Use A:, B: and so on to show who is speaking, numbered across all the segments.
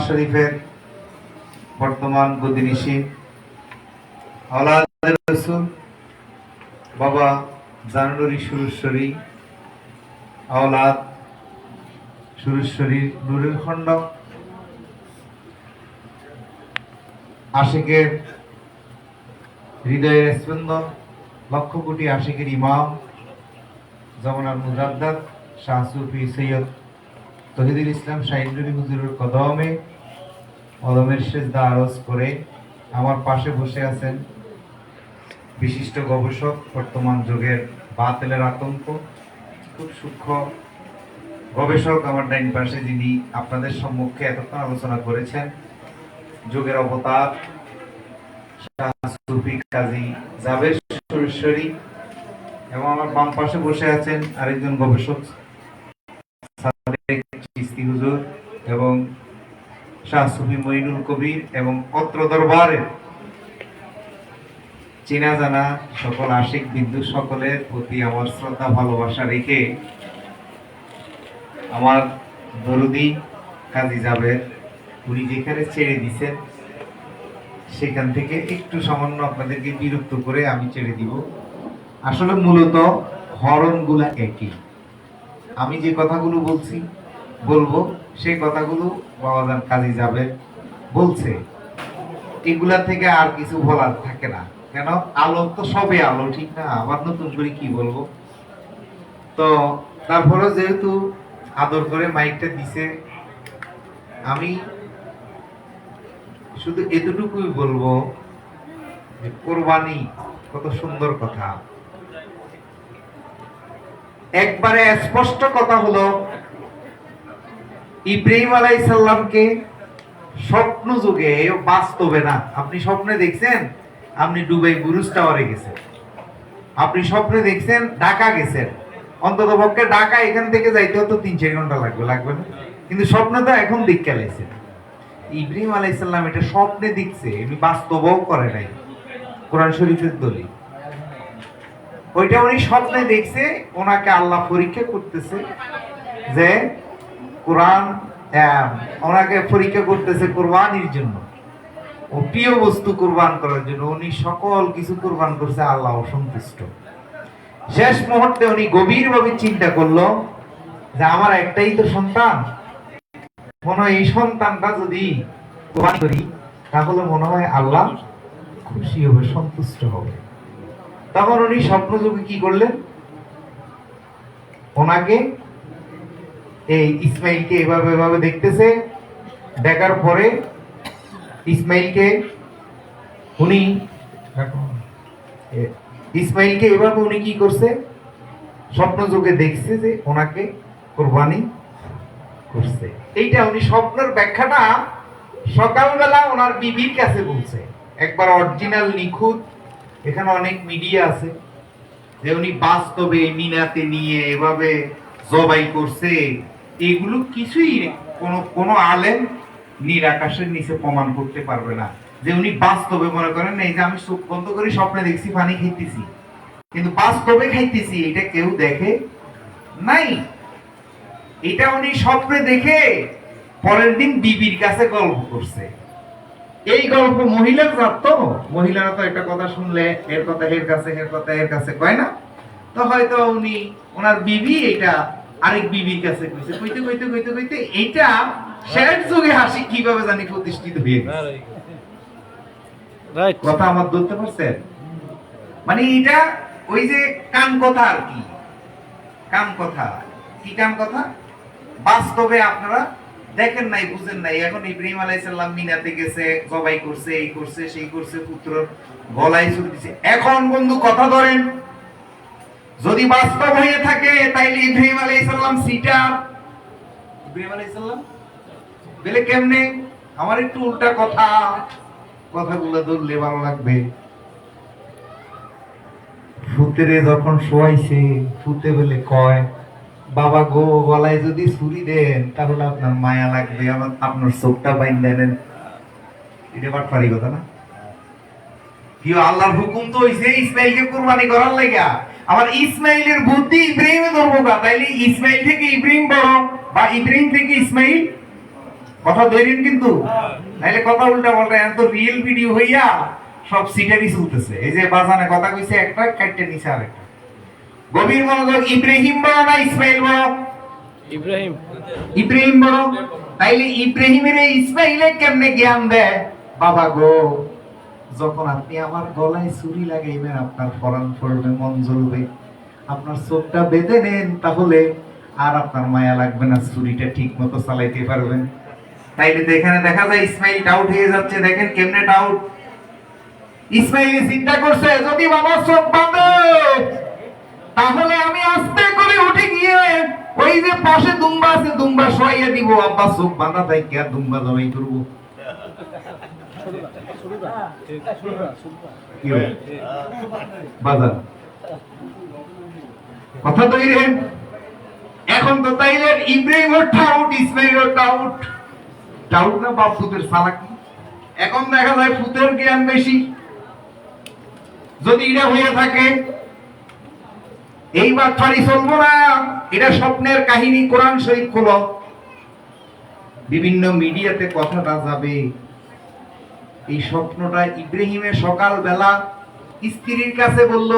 A: শরীফের বর্তমান গদিনিশী আওলাদের রাসূল বাবা জানুরি সুরেশ্বরী আওলাদ সুরেশ্বরী নূরের খণ্ড আশিকের হৃদয়ের স্পন্দন লক্ষ কোটি আশিকের ইমাম জমানার মুজাদ্দাদ শাহ সুফি সৈয়দ তহিদুল ইসলাম শাহিদুল হুজুরের কদমে কদমের সেজদা আরজ করে আমার পাশে বসে আছেন বিশিষ্ট গবেষক, বর্তমান যুগের বাতিলের আতঙ্ক, খুব সূক্ষ্ম গবেষক আমার ডাইন পাশে, যিনি আপনাদের সম্মুখে এতক্ষণ আলোচনা করেছেন যুগের অবতার শাহ সুফি কাজী জাবের সুরেশ্বরী, এবং আমার বাম পাশে বসে আছেন আরেকজন গবেষক চিস্তি হুজুর এবং শাহ সুফি মঈনুল কবির, এবং অত্র দরবারের চেনা জানা সকল আশিক বিন্দু সকলের প্রতি আমার শ্রদ্ধা ভালোবাসা রেখে আমার দরুদি কাজী জাবের উনি যেখানে ছেড়ে দিছেন সেখান থেকে একটু সামান্য আপনাদেরকে বিরক্ত করে আমি ছেড়ে দিব। আসলে মূলত হরণগুলা একই, আমি যে কথাগুলো বলবো সেই কথাগুলো বাবাজান কাজী জাবের বলছে, এগুলা থেকে আর কিছু বলার থাকে না। কেন, আলো তো সবে আলো, ঠিক না? আবার নতুন করে কি বলবো? তো তারপরে যেহেতু আদর করে মাইকটা দিছে, আমি শুধু এতটুকুই বলবো যে কোরবানি কত সুন্দর কথা। একবারে স্পষ্ট কথা হলো, ইব্রাহিম আলাইহিস সালামকে স্বপ্ন যুগে, বাস্তবে না। আপনি স্বপ্নে দেখছেন আপনি দুবাই বুরুজ টাওয়ারে গেছেন, আপনি স্বপ্নে দেখছেন ঢাকা গেছেন, অন্তত পক্ষে ঢাকা এখান থেকে যাইতে হতো 3-4 ঘন্টা লাগবে না? কিন্তু স্বপ্নে তো এখন দেখতে লাইছেন। ইব্রাহিম আলাইহিস সালাম এটা স্বপ্নে দেখছে, এমনি বাস্তবও করে নাই। কোরআন শরীফের দলিল ওইটা উনি স্বপ্নে দেখছে, ওনাকে আল্লাহ পরীক্ষা করতেছে যে কোরআন, ওনাকে পরীক্ষা করতেছে কোরবানির জন্য, ও প্রিয় বস্তু কোরবান করার জন্য। উনি সকল কিছু কোরবান করছে, আল্লাহ অসন্তুষ্ট। শেষ মুহূর্তে উনি গভীরভাবে চিন্তা করলো যে আমার একটাই তো সন্তান, মনে হয় এই সন্তানটা যদি কোরবান করি তাহলে মনে হয় আল্লাহ খুশি হবে, সন্তুষ্ট হবে। তখন উনি স্বপ্ন যুগে কি করলেন, ওনাকে এই ইসমাইলকে এভাবে দেখতেছে। দেখার পরে ইসমাইলকে এভাবে উনি কি করছে, স্বপ্ন যুগে দেখছে যে ওনাকে কোরবানি করছে। এইটা উনি স্বপ্নের ব্যাখ্যাটা সকালবেলা ওনার বিবির কাছে বলছে, একবার অরিজিনাল নিখুঁত। এখানে অনেক মিডিয়া আছে যে উনি বাস্তবে মিনাতে নিয়ে এভাবে জবাই করছে, এগুলো কিছুই কোনো আলেম নীল আকাশের নিচে প্রমাণ করতে পারবে না যে উনি বাস্তবে, মনে করেন এই যে আমি চোখ বন্ধ করে স্বপ্নে দেখছি পানি খাইতেছি, কিন্তু বাস্তবে খাইতেছি, এটা কেউ দেখে নাই। এটা উনি স্বপ্নে দেখে পরের দিন বিবির কাছে গল্প করছে। এই গল্প মহিলার জাত, তো মহিলারা তো একটা কথা শুনলে এর কথা এর কাছে, এর কথা এর কাছে কয় না? তো হয়তো উনি ওনার বিবি এটা আরেক বিবির কাছে কইছে, কইতে এইটা শেষ যুগে হাসি কিভাবে জানি প্রতিষ্ঠিত হয়ে গেছে। কথা আমার ধরতে পারছেন? মানে এটা ওই যে কান কথা, আর কি কান কথা, কি কান কথা, বাস্তবে আপনারা দেখেন নাই, বুঝেন নাই। এখন ইব্রাহিম আলাইহিস সালাম মিনাতে গেছে, জবাই করছে, এই করছে, সেই করছে, পুত্র গলায় ছুরি দিছে। এখন বন্ধু কথা ধরেন, যদি বাস্তব হয়ে থাকে তাইলে ইব্রাহিম আলাইহিস সালাম সিটা, ইব্রাহিম আলাইহিস সালাম বলে কেমনে? আমার একটু উল্টা কথাগুলো ধরলে ভালো লাগবে। ফুতেরে যখন শোয়াইছে, ফুতে বলে কয়, বাবা গো, গলায় যদি ছুরি দেন তাহলে আপনার মায়া লাগবে, আপনার চোখটা বাইন দেন। এটা বাটপারি কথা না? কি আল্লাহর হুকুম তো হইছে ইসমাইলকে কুরবানি করার লাগা। আবার ইসমাইলের বুদ্ধি ইব্রাহিমে ধরবো না, তাইলে ইসমাইল থেকে ইব্রাহিম বড়, বা ইব্রাহিম থেকে ইসমাইল কথা ধরেন কিন্তু, নাইলে কথা উল্টা পাল্টা, এত রিয়েল ভিডিও হইয়া সব সিটারি চলতেছে। এই যে বাজানে কথা কইছে একটা, কাটতে নিছে আরেকটা। গভীর মনোযোগ। ইব্রাহিম বড় না ইসমাইল বড়?
B: ইব্রাহিম।
A: ইব্রাহিম বড়। তাইলে ইব্রাহিমের ইসমাইলে কেমনে জ্ঞান দেয়? বাবা গো, যখন আপনি আমার গলায় ছুরি লাগাইবেন আপনার ফরান পড়বে, মন জ্বলবে, আপনার চোখটা বেঁধে নেন, তাহলে আর আপনার মায়া লাগবে না, ছুরিটা ঠিক মতো চালাইতে পারবেন। তাইলে তো এখানে দেখা যায় ইসমাইল ডাউট হয়ে যাচ্ছে। দেখেন কেমনে ডাউট। ইসমাইল চিন্তা করছে, যদি বাবা চোখ বাঁধে তাহলে আমি আস্তে করে উঠে গিয়ে ওই যে পাশে দুম্বা আছে, দুম্বা শোয়াইয়া দিব। আব্বা চোখ বাঁধা তাই কে দুম্বা জবাই করবো। বাজার কথা তৈরি। এখন তো তাইলে ইব্রাহিমের ডাউট, ইসমাইলের ডাউট। ডাউট না বাপ পুতের চালাকি। এখন দেখা যায় পুতের জ্ঞান বেশি। যদি এটা হয়ে থাকে, এই বাটপারি চলবো না। এটা স্বপ্নের কাহিনী। কোরআন শরীফ খোলো, বিভিন্ন মিডিয়াতে কথাটা যাবে। এই স্বপ্নটা ইব্রাহিমের সকালবেলা স্ত্রীর কাছে বলল,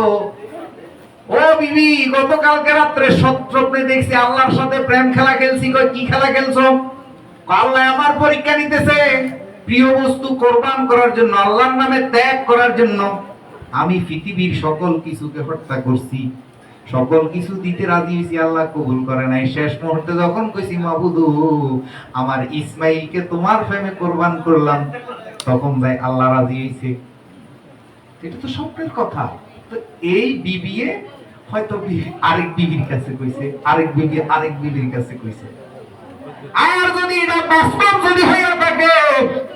A: ও বিবি, গতকালকে রাত্রে স্বপ্নে দেখছি আল্লাহর সাথে প্রেম খেলা খেলছি। কই কি খেলা খেলছো? আল্লাহ আমার পরীক্ষা নিতেছে, প্রিয় বস্তু কোরবান করার জন্য, আল্লাহর নামে ত্যাগ করার জন্য আমি পৃথিবীর সকল কিছুকে হত্যা করছি, সকল কিছু দিতে রাজি হয়েছি, আল্লাহ কবুল করে নাই। শেষ মুহূর্তে যখন কইছি মাবুদু আমার ইসমাইলকে তোমার প্রেমে কোরবান করলাম, তখন যাই আল্লাহ রাজি হয়েছে। এটা তো স্বপ্নের কথা। তো এই বিবিয়ে হয়তো আরেক বিবির কাছে কইছে, আরেক বিবি আরেক বিবির কাছে কইছে। আর যদি এটা বাস্তব যদি হইয়া থাকে,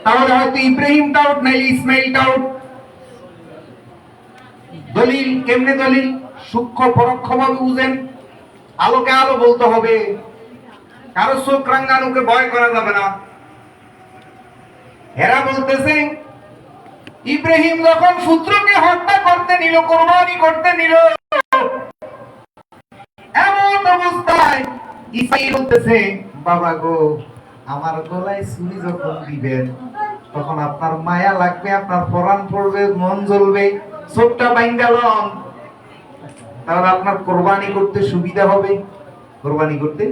A: তাহলে হয়তো ইব্রাহিম ডাউট, নাইলে ইসমাইল ডাউট। দলিল কেমনে? দলিল সূক্ষ্ম পরোক্ষ ভাবে বুঝেন। আলোকে আলো বলতে হবে, কারো চোখ রাঙ্গানুকে ভয় করা যাবে না। এরা বলতেছে ইব্রাহিম যখন পুত্রকে হত্যা করতে নিল, কোরবানি করতে নিল, এমন অবস্থায় ইসমাইল বলতেছে, বাবা গো, আমার গলায় ছুরি যখন দিবেন তখন আপনার মায়া লাগবে, আপনার পরাণ পড়বে, মন জ্বলবে, চোখটা বাইঙ্গা লন, তাহলে আপনার কোরবানি করতে সুবিধা হবে। কোরবানি করতে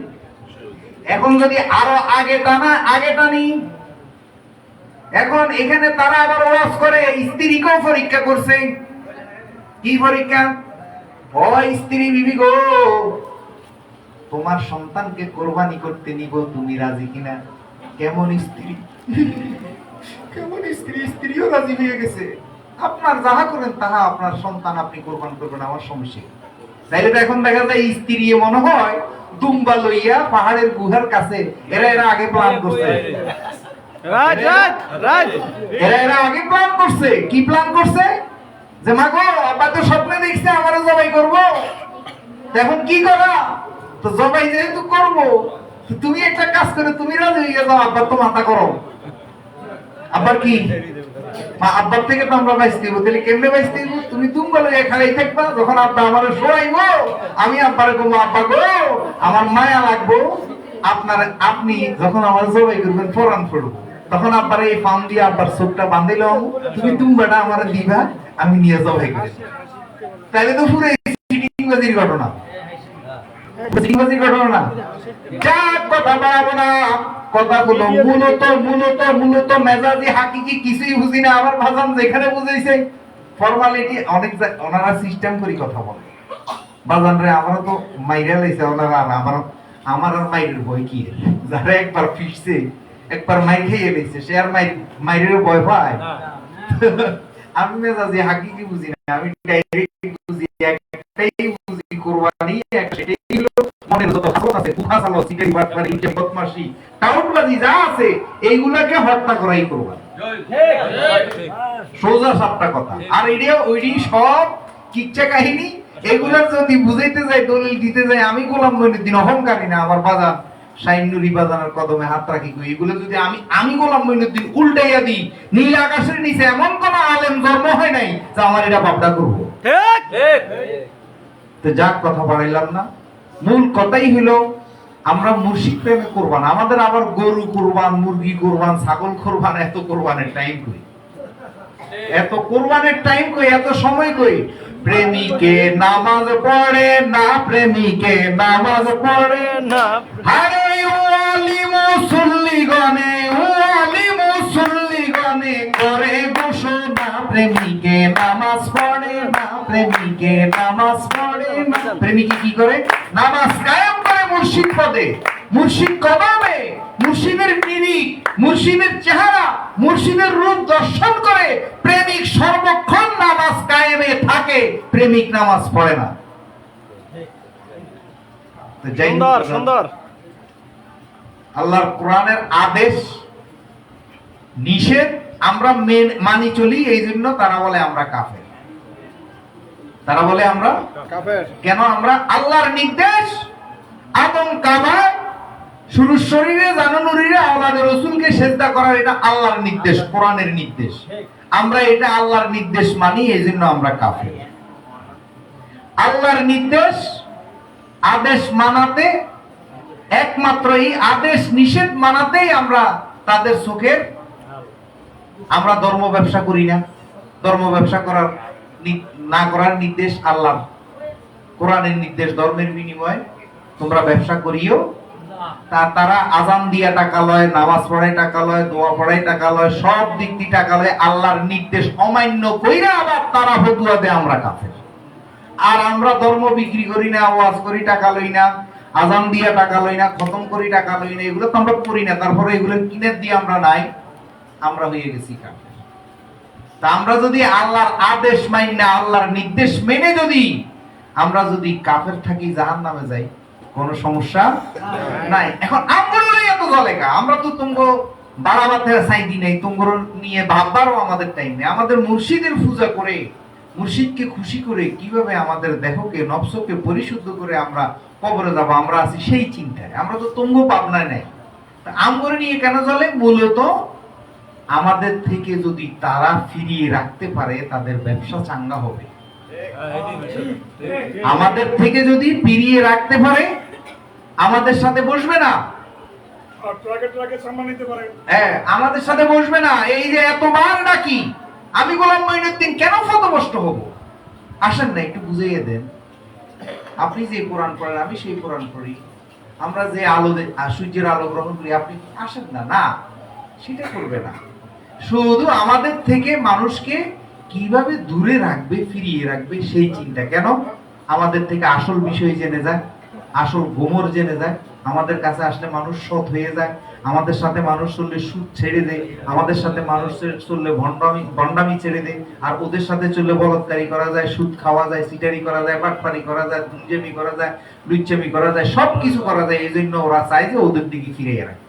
A: এখন যদি আরো আগে টানি। এখন এখানে তারা আবার ওয়াজ করে, স্ত্রীকেও পরীক্ষা করছে। কি পরীক্ষা? ও স্ত্রী, বিবি গো, তোমার সন্তানকে কোরবানি করতে নিব, তুমি রাজি কিনা? কেমন স্ত্রী, কেমন স্ত্রী! স্ত্রীও রাজি হয়ে গেছে। আপনার যাহা করেন তাহা, আপনার সন্তান আপনি কোরবান করবেন, আমার সমস্যা। তাইলে তো এখন দেখা যায় স্ত্রী মনে হয় দুম্বা লইয়া পাহাড়ের গুহার কাছে। এরা আগে প্ল্যান করছে। এরা আগে প্ল্যান করছে। কি প্ল্যান করছে? যে মা গো, আব্বা তো স্বপ্নে দেখছে আমারও জবাই করবো, এখন কি করা? তো জবাই যেহেতু করবো, তুমি একটা কাজ করে তুমি রাজি হয়ে যাও, আব্বার তো মাথা করো। আব্বার কি? আব্বার থেকে তো আমরা বাইসতে হইব। তাহলে কেমনে বাইসতে হইব? তুমি বলে খালাই থাকবা, যখন আব্বা আমার শোয়াইব আমি আব্বারে বলবো, আব্বা গো, আমার মায়া লাগবো, আপনি যখন আমার জবাই করবেন ফরান পড়বো, তখন আব্বার এই ফার্ম দিয়ে আব্বার চোখটা বাঁধিলাম, তুমি তুমবাটা আমার দিবা, আমি নিয়ে জবাই করি। তাহলে তো পুরো চিটিংবাজির ঘটনা। কথা বাড়াবো না, কথাগুলো মূলত মেজাজি হাকিকি কিছুই বুঝি না। আমার ভাষণ যেখানে বুঝাইছে ফর্মালিটি, অনেক ওনারা সিস্টেম করে কথা বলে। বাজান রে আমারও তো মাইরা লাইছে ওনারা, আমার আর মাইরের ভয় কি? যারা একবার ফিরছে, একবার মাইর খেয়ে লাইছে, সে আর মাইরের ভয় পায়। আমি মেজাজি হাকিকি বুঝি না, আমি ডাইরেক্ট বুঝি, একটাই বুঝি, কোরবানি একটাই হলো মনের যত ভালো আছে, কুফাসালো, সিগারি, বাটপারি, বদমাশি, টাউটবাজি যা আছে, এইগুলাকে হত্যা করাই কোরবানি। সোজা সাপটা কথা। আর এটা ওইটি সব কিচ্ছা কাহিনী। এগুলার যদি বুঝাইতে যাই, দলিল দিতে যাই, আমি গোলাম মঈনুদ্দিন অহংকারী না, আমার বাজান শাইনুরি বাজানের কদমে হাত রাখি। এগুলো যদি আমি গোলাম মঈনুদ্দিন উল্টাইয়া দিই, নীল আকাশের নিচে এমন কোন আলেম জন্ম হয় নাই যে আমার এটা বাপটা করবো। তো যাক, কথা বাড়াইলাম না। মূল কথাই হলো আমরা মুর্শিদ প্রেমে কোরবান, আমাদের আবার গরু কোরবান, মুরগি কোরবান, ছাগল কোরবান, এত কোরবানের টাইম কই, এত কোরবানের টাইম কই, এত সময় কই? প্রেমিকে নামাজ পড়ে না, প্রেমিকে নামাজ পড়ে না, আরে ও আলি মুসল্লিগণে, ও আলি মুসল্লিগণে করে ঘোষণা, প্রেমিকে নামাজ পড়ে না, প্রেমিকে নামাজ পড়ে না। প্রেমিকে কি করে? নামাজ কায়েম করে মুর্শিদ পদে, মুর্শিদ কদমে, মুর্শিদের নিরিখ, মুর্শিদের চেহারা, মুর্শিদের রূপ দর্শন করে প্রেমিক সর্বক্ষণ নামাজ কায়েমে থাকে, প্রেমিক নামাজ পড়ে না। সুন্দর সুন্দর আল্লাহর কোরআনের আদেশ নিষেধ আমরা মানি চলি, এই জন্য তারা বলে আমরা কাফের, তারা বলে আমরা কাফের। কেন? আমরা আল্লাহর নির্দেশ আদম কাবায় শুরু শরীরে জানুনুরিরে আওলাদে রাসূলকে সিজদা করার, এটা আল্লাহর নির্দেশ, কোরআনের নির্দেশ। আমরা এটা আল্লাহর নির্দেশ মানি, এইজন্য আমরা কাফের। আল্লাহর নির্দেশ আদেশ মানাতে, একমাত্র এই আদেশ নিষেধ মানাতেই আমরা তাদের চোখের, আমরা ধর্ম ব্যবসা করি না। ধর্ম ব্যবসা করার না করার নির্দেশ আল্লাহর, কোরআনের নির্দেশ, ধর্মের বিনিময়ে তোমরা ব্যবসা করিও। তারা আজান দিয়া টাকা লয়, নামাজ পড়ায় টাকা লয়, দোয়া পড়ায় টাকা লয়, সব দিক দিয়ে টাকা লয়, আল্লাহর নির্দেশ অমান্য কইরা আবার তারা ফতোয়া দেয় আমরা কাফের। আর আমরা ধর্ম বিক্রি করি না, ওয়াজ করি টাকা লই না, আজান দিয়া টাকা লই না, খতম করি টাকা লই না, এগুলো তো আমরা করি না, তারপরে এগুলো কিনে দিয়ে আমরা নাই, আমরা হয়ে গেছি কাফের। তা আমরা যদি আল্লাহর আদেশ মানি না, আল্লাহর নির্দেশ মেনে যদি আমরা যদি কাফের থাকি, জাহান্নামে যাই, কোনো সমস্যা নাই। এখন আমরা এত জলেকা, আমরা তো তুমগো বাড়াবাতে চাইদি নাই, তুমগো নিয়ে ভাববারও আমাদের টাইম নেই। আমাদের মুর্শিদের পূজা করে, মুর্শিদকে খুশি করে কিভাবে আমাদের দেহকে, নফসকে পরিশুদ্ধ করে আমরা কবরে যাব, আমরা আছি সেই চিন্তায়। আমরা তো তুমগো পাবনায় নাই, আমগরে নিয়ে কেন চলে? মূলত আমাদের থেকে যদি তারা ফিরিয়ে রাখতে পারে, তাদের ব্যবসা চাঙ্গা হবে। আমাদের থেকে যদি ফিরিয়ে রাখতে পারে, আমাদের সাথে বসবে না, হ্যাঁ আমাদের সাথে বসবে না। এই যে এতবার ডাকি, আমি গোলাম মঈনুদ্দিন, কেন ফতবষ্ট হব? আসেন না, একটু বুঝিয়ে দেন। আপনি যে কোরআন পড়েন, আমি সেই কোরআন পড়ি, আমরা যে আলো, সূর্যের আলো গ্রহণ করি, আপনি আসেন না, না সেটা করবে না। শুধু আমাদের থেকে মানুষকে কিভাবে দূরে রাখবে, ফিরিয়ে রাখবে সেই চিন্তা। কেন? আমাদের থেকে আসল বিষয় জেনে যায়, আসল গোমর জেনে যায়। আমাদের কাছে আসলে মানুষ সৎ হয়ে যায়, আমাদের সাথে মানুষ চললে সুদ ছেড়ে দেয়, আমাদের সাথে মানুষ চললে ভণ্ডামি ছেড়ে দেয়, আর ওদের সাথে চললে বলৎকারি করা যায়, সুদ খাওয়া যায়, সিটারি করা যায়, বাটপারি করা যায়, দুর্জেমি করা যায়, লুচ্চামি করা যায়, সবকিছু করা যায়। এই জন্য ওরা চায় যে ওদের দিকে ফিরে রাখে।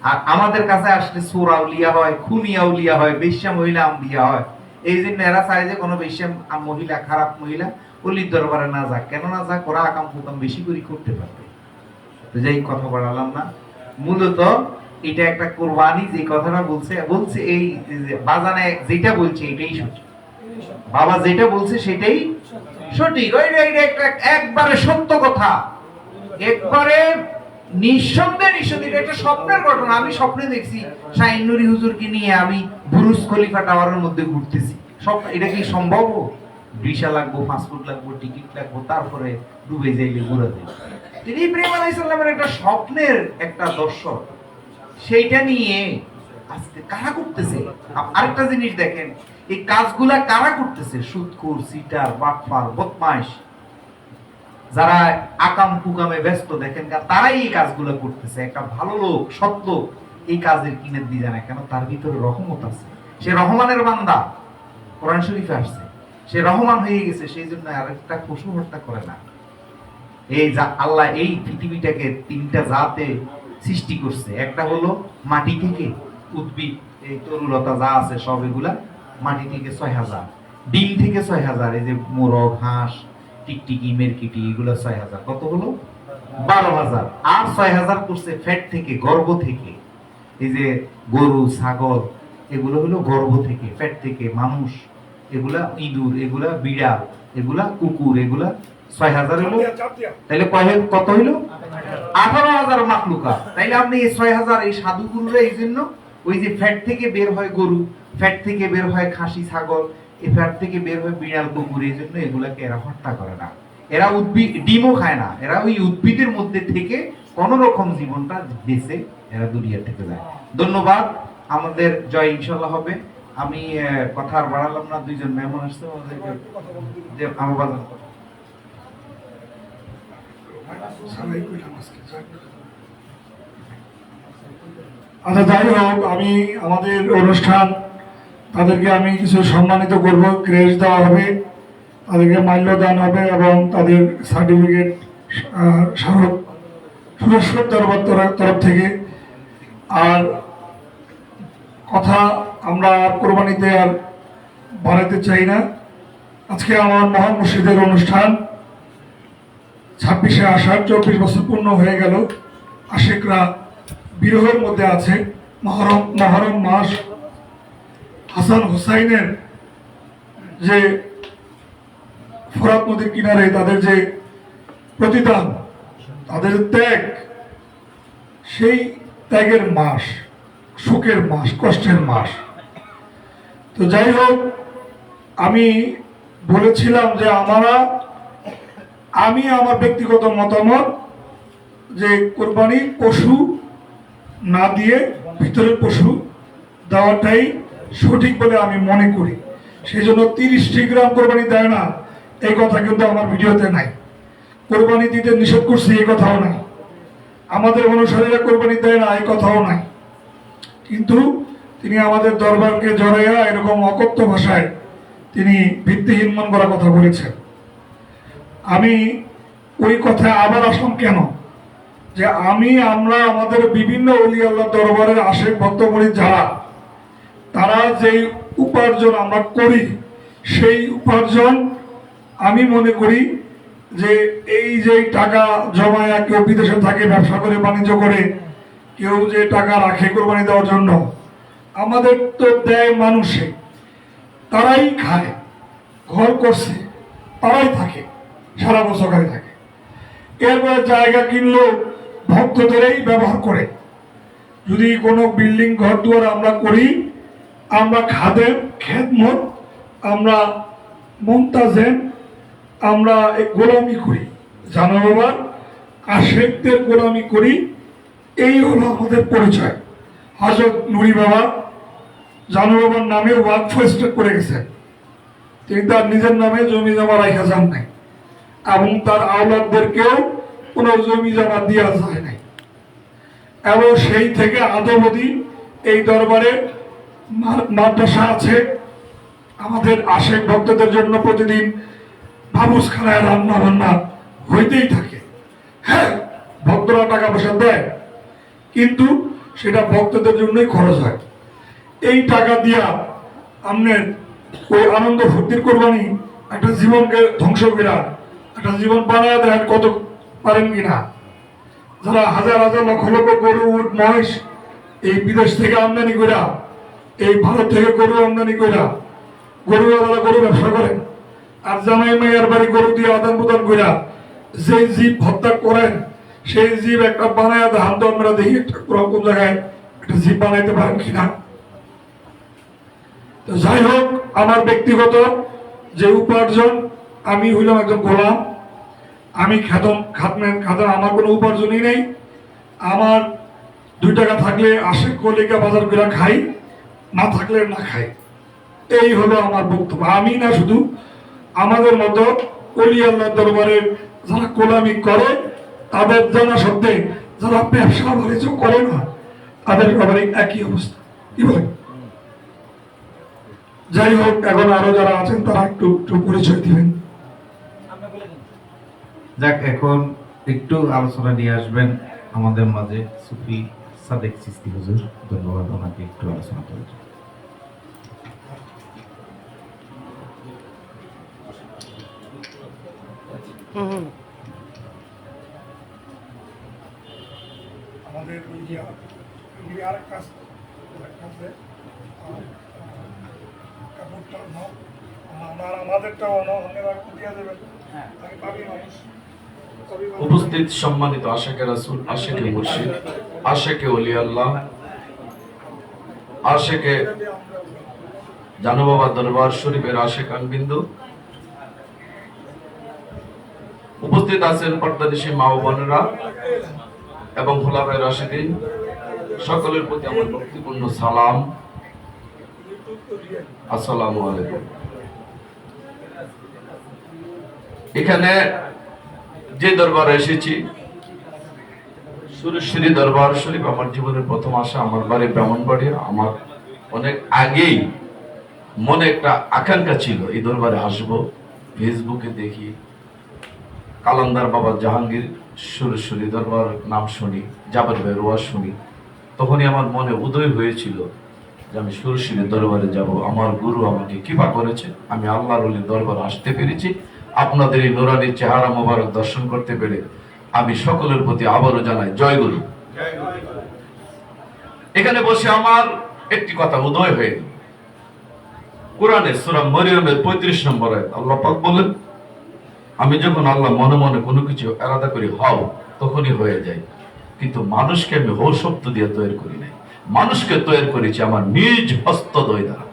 A: আর আমাদের কাছে আসলে চোর আউলিয়া হয়, খুনি আউলিয়া হয়, বেশ্যা মহিলা আম্বিয়া হয়। এই জন্য এরা চায় যে কোনো বেশ্যা মহিলা, খারাপ মহিলা অলির দরবারে না যাক। কেন না যাক? ওরা আকাম কুকাম বেশি করে করতে পারবে। তো যাই কথা বাড়ালাম না, মূলত এটা একটা কোরবানি। যে কথাটা বলছে এই বাজানে যেটা বলছে এটাই সঠিক, বাবা যেটা বলছে সেটাই সঠিক। একটা একবারে সত্য কথা, একবারে নিঃসন্দেহে একটা স্বপ্নের ঘটনা। আমি স্বপ্নে দেখছি শাহিন নুরি হুজুরকে নিয়ে আমি বুরুজ খলিফা টাওয়ারের মধ্যে ঘুরতেছি। সব এটা কি সম্ভব? ভিসা লাগবো, পাসপোর্ট লাগবো, টিকিট লাগবো, তারপরে ডুবে যাইলে ঘুরে যাই। তিনি ইব্রাহিম আলাইহিস সালামের একটা স্বপ্নের একটা দর্শন, সেইটা নিয়ে আজকে কারা করতেছে। আরেকটা জিনিস দেখেন, এই কাজগুলা কারা করতেছে? সুদখোর, সিটার, বাটপার, বদমাইশ, যারা আকাম কুকামে ব্যস্ত, দেখেন তারাই এই কাজগুলো করতেছে। একটা ভালো লোক, সৎ লোক এই কাজের কিনে দিয়ে জানে, কেন? তার ভিতরে রহমত আছে, সে রহমানের বান্দা, কোরআন শরীফে আসছে, সে রহমান হয়ে গেছে, সেই জন্য আরেকটা পশু হত্যা করে না। এই আল্লাহ এই পৃথিবীটাকে তিনটা জাতে সৃষ্টি করছে। একটা হলো মাটি থেকে, উদ্ভিদ, এই তরুলতা যা আছে সব এগুলা মাটি থেকে ৬০০০, ডিম থেকে ৬০০০, এই যে মোরগ, হাঁস, টিকটিকি, মেরকিটি, এগুলো ৬০০০। কত হলো? ১২,০০০। আর ৬০০০ করছে ফ্যাট থেকে, গর্ভ থেকে। এই যে গরু, ছাগল, এগুলো হলো গর্ভ থেকে, ফ্যাট থেকে। মানুষ, এগুলা ইঁদুর, এগুলা বিড়াল, এগুলা কুকুর, এগুলা ৬০০০ হলো। তাহলে কত হইলো? 18,000 মাখলুকা, তাইলে আপনি এই 6,000 এই সাধুগুরুরা এই জন্য ওই যে ফ্যাট থেকে বের হয় গরু, ফ্যাট থেকে বের হয় খাসি ছাগল, এই ফ্যাট থেকে বের হয় বিড়াল কুকুর, এই জন্য এগুলাকে এরা হত্যা করে না। এরা উদ্ভিদ ডিমও খায় না, এরা ওই উদ্ভিদের মধ্যে থেকে কোন রকম জীবনটা বেঁচে এরা দুনিয়া থেকে যায়। ধন্যবাদ, আমাদের জয় ইনশাল্লাহ হবে। আমি কথা আর বাড়ালাম না, দুইজন মেহমান আসছে আমাদেরকে যে আমার বাজার
B: আচ্ছা, যাই হোক, আমি আমাদের অনুষ্ঠান তাদেরকে আমি কিছু সম্মানিত করব, ক্রেস্ট দেওয়া হবে, তাদেরকে মাল্যদান হবে এবং তাদের সার্টিফিকেট স্মারক সুরেশ্বর দরবার তরফ থেকে। আর কথা আমরা কোরবানিতে আর বাড়াতে চাই না। আজকে আমার মহান মুর্শিদের অনুষ্ঠান 26শে আষাঢ়, 24 বছর পূর্ণ হয়ে গেল। আশিকরা বিরহের মধ্যে আছে। মহরম মাস, হাসান হুসাইনের যে ফোরাত নদীর কিনারে তাদের যে প্রতিদান, তাদের ত্যাগ, সেই ত্যাগের মাস, সুখের মাস, কষ্টের মাস। তো যাই হোক, আমি বলেছিলাম যে আমি আমার ব্যক্তিগত মতামত যে কোরবানি পশু না দিয়ে ভিতরের পশু দেওয়াটাই সঠিক বলে আমি মনে করি। সেই জন্য 30টি গ্রাম কোরবানি দেয় না এই কথা কিন্তু আমার ভিডিওতে নাই। কোরবানি দিতে নিষেধ করছি এই কথাও নাই। আমাদের অনুসারীরা কোরবানি দেয় না এই কথাও নাই। কিন্তু তিনি আমাদের দরবারকে জড়াইয়া এরকম অকথ্য ভাষায় তিনি ভিত্তিহীন মন করার কথা বলেছেন। আমি ওই কথায় আবার আসলাম কেন, যে আমরা আমাদের বিভিন্ন ওলি আল্লাহ দরবারের আশেক ভক্তমণি যারা, তারা যেই উপার্জন আমরা করি, সেই উপার্জন আমি মনে করি যে এই যে টাকা জমায়া কেউ বিদেশে থাকে, ব্যবসা করে, বাণিজ্য করে, কেউ যে টাকা রাখে কোরবানি দেওয়ার জন্য, আমাদের তো দেয় মানুষে, তারাই খায়, ঘর করছে, তারাই থাকে, সারা বছর ঘরে থাকে। এরপরে জায়গা কিনলেও ভক্তদেরই ব্যবহার করে। যদি কোনো বিল্ডিং ঘর দুয়ার আমরা করি, আমরা খাদেম, খেদমত, আমরা মুনতাজেম, আমরা গোলামি করি, জানো বাবার আশেকদের গোলামি করি। এই হলো আমাদের পরিচয়। হযরত নুরি বাবা জানো বাবার নামে ওয়াকফ এস্টেট করে গেছেন। তিনি তার নিজের নামে জমি জমা রাখা যান নাই এবং তার আওলাদদেরকেও কোনো জমি জমা দেওয়া যায় নাই। এবং সেই থেকে আদবদি এই দরবারে মাদ্রাসা আছে। আমাদের আশেক ভক্তদের জন্য প্রতিদিন বাবুসখানায় রান্না বান্না হইতেই থাকে। হ্যাঁ, ভক্তরা টাকা পয়সা দেয়, কিন্তু সেটা ভক্তদের জন্যই খরচ হয়। এই টাকা দিয়া আপনার ওই আনন্দ ফুর্তির কোরবানি একটা জীবনকে ধ্বংস করা, একটা জীবন বানায় দেন কত পারেন কিনা? যারা হাজার হাজার লক্ষ লক্ষ গরু, উট, মহিষ এই বিদেশ থেকে আমদানি করা, এই ভারত থেকে গরু আমদানি করা, গরুওয়ালা গরু ব্যবসা করেন, আর জামাই মাইয়ার বাড়ি গরু দিয়ে আদান প্রদান করা যে জীব হত্যা করেন, সেই জীব একটা বানায় দেন তো আমরা দেখি একটা কোন জায়গায় একটা জীব বানাইতে পারেন কিনা। তো যাই হোক, আমার ব্যক্তিগত যে উপার্জন, আমি হইলাম একজন গোলাম, আমি খাদমেন, আমার কোনো উপার্জনই নেই। আমার 2 টাকা থাকলে আশেক কলিকা বাজার করে খাই, না থাকলে না খাই। এই হলো আমার বক্তব্য। আমি না, শুধু আমাদের মতো অলি আল্লাহ দরবারের যারা গোলামি করে, তাদের জানা সত্ত্বে যারা ব্যবসা বাণিজ্য করে না, তাদের ব্যাপারে একই অবস্থা। কি বলেন? যাই হোক, এখন আরো যারা আছেন তারা একটু পরিচয় দিবেন।
A: যাক, এখন একটু আলোচনা নিয়ে আসবেন আমাদের মাঝে সুফি সাদেক চিস্তি হুজুর। ধন্যবাদ, ওনাকে একটু আলোচনা করার জন্য।
B: আমাদের আরেক কাজ আমাদেরটাও দিয়ে দেবেন, আমি পাবি মানুষ
C: উপস্থিত সম্মানিত আশেকে রাসূল, আশেকে মুর্শিদ, আশেকে ওলি আল্লাহ, আশেকে জানুবাবা দরবার শরীফের আশেকান বিন্দু, উপস্থিত আছেন পর্দানিশী মা ও বোনেরা এবং খোলাফায়ে রাশিদিন, সকলের প্রতি আমার ভক্তিপূর্ণ সালাম। আসসালামু আলাইকুম। এখানে যে দরবারে এসেছি, সুরেশ্বরী দরবার শরীফ আমার জীবনের প্রথম আসা। আমার বাড়ি ব্রাহ্মণবাড়ি। আমার অনেক আগেই মনে একটা আকাঙ্ক্ষা ছিল এই দরবারে আসবো। ফেসবুকে দেখি কালান্দার বাবা জাহাঙ্গীর সুরেশ্বরী দরবার নাম শুনি, জাবের ভাইয়ের ওয়াজ শুনি, তখনই আমার মনে উদয় হয়েছিল যে আমি সুরেশ্বরী দরবারে যাব। আমার গুরু আমাকে কৃপা করেছে, আমি আল্লাহর ওলির দরবারে আসতে পেরেছি। আপনাদের এই নুরানি চেহারা মোবারক দর্শন করতে পেরে আমি সকলের প্রতি আবারও জানাই জয় গুরু। এখানে বসে আমার একটি কথা উদয় হয়ে গেল। কোরআনে সূরা মরিয়মের 35 নম্বর আয়াত আল্লাহ পাক বলেন, আমি যখন আল্লাহ মনে মনে কোনো কিছু এরাদা করি হও, তখনই হয়ে যায়। কিন্তু মানুষকে আমি হো শব্দ দিয়ে তৈরি করি নাই, মানুষকে তৈরি করেছি আমার নিজ হস্তদ্বয় দ্বারা।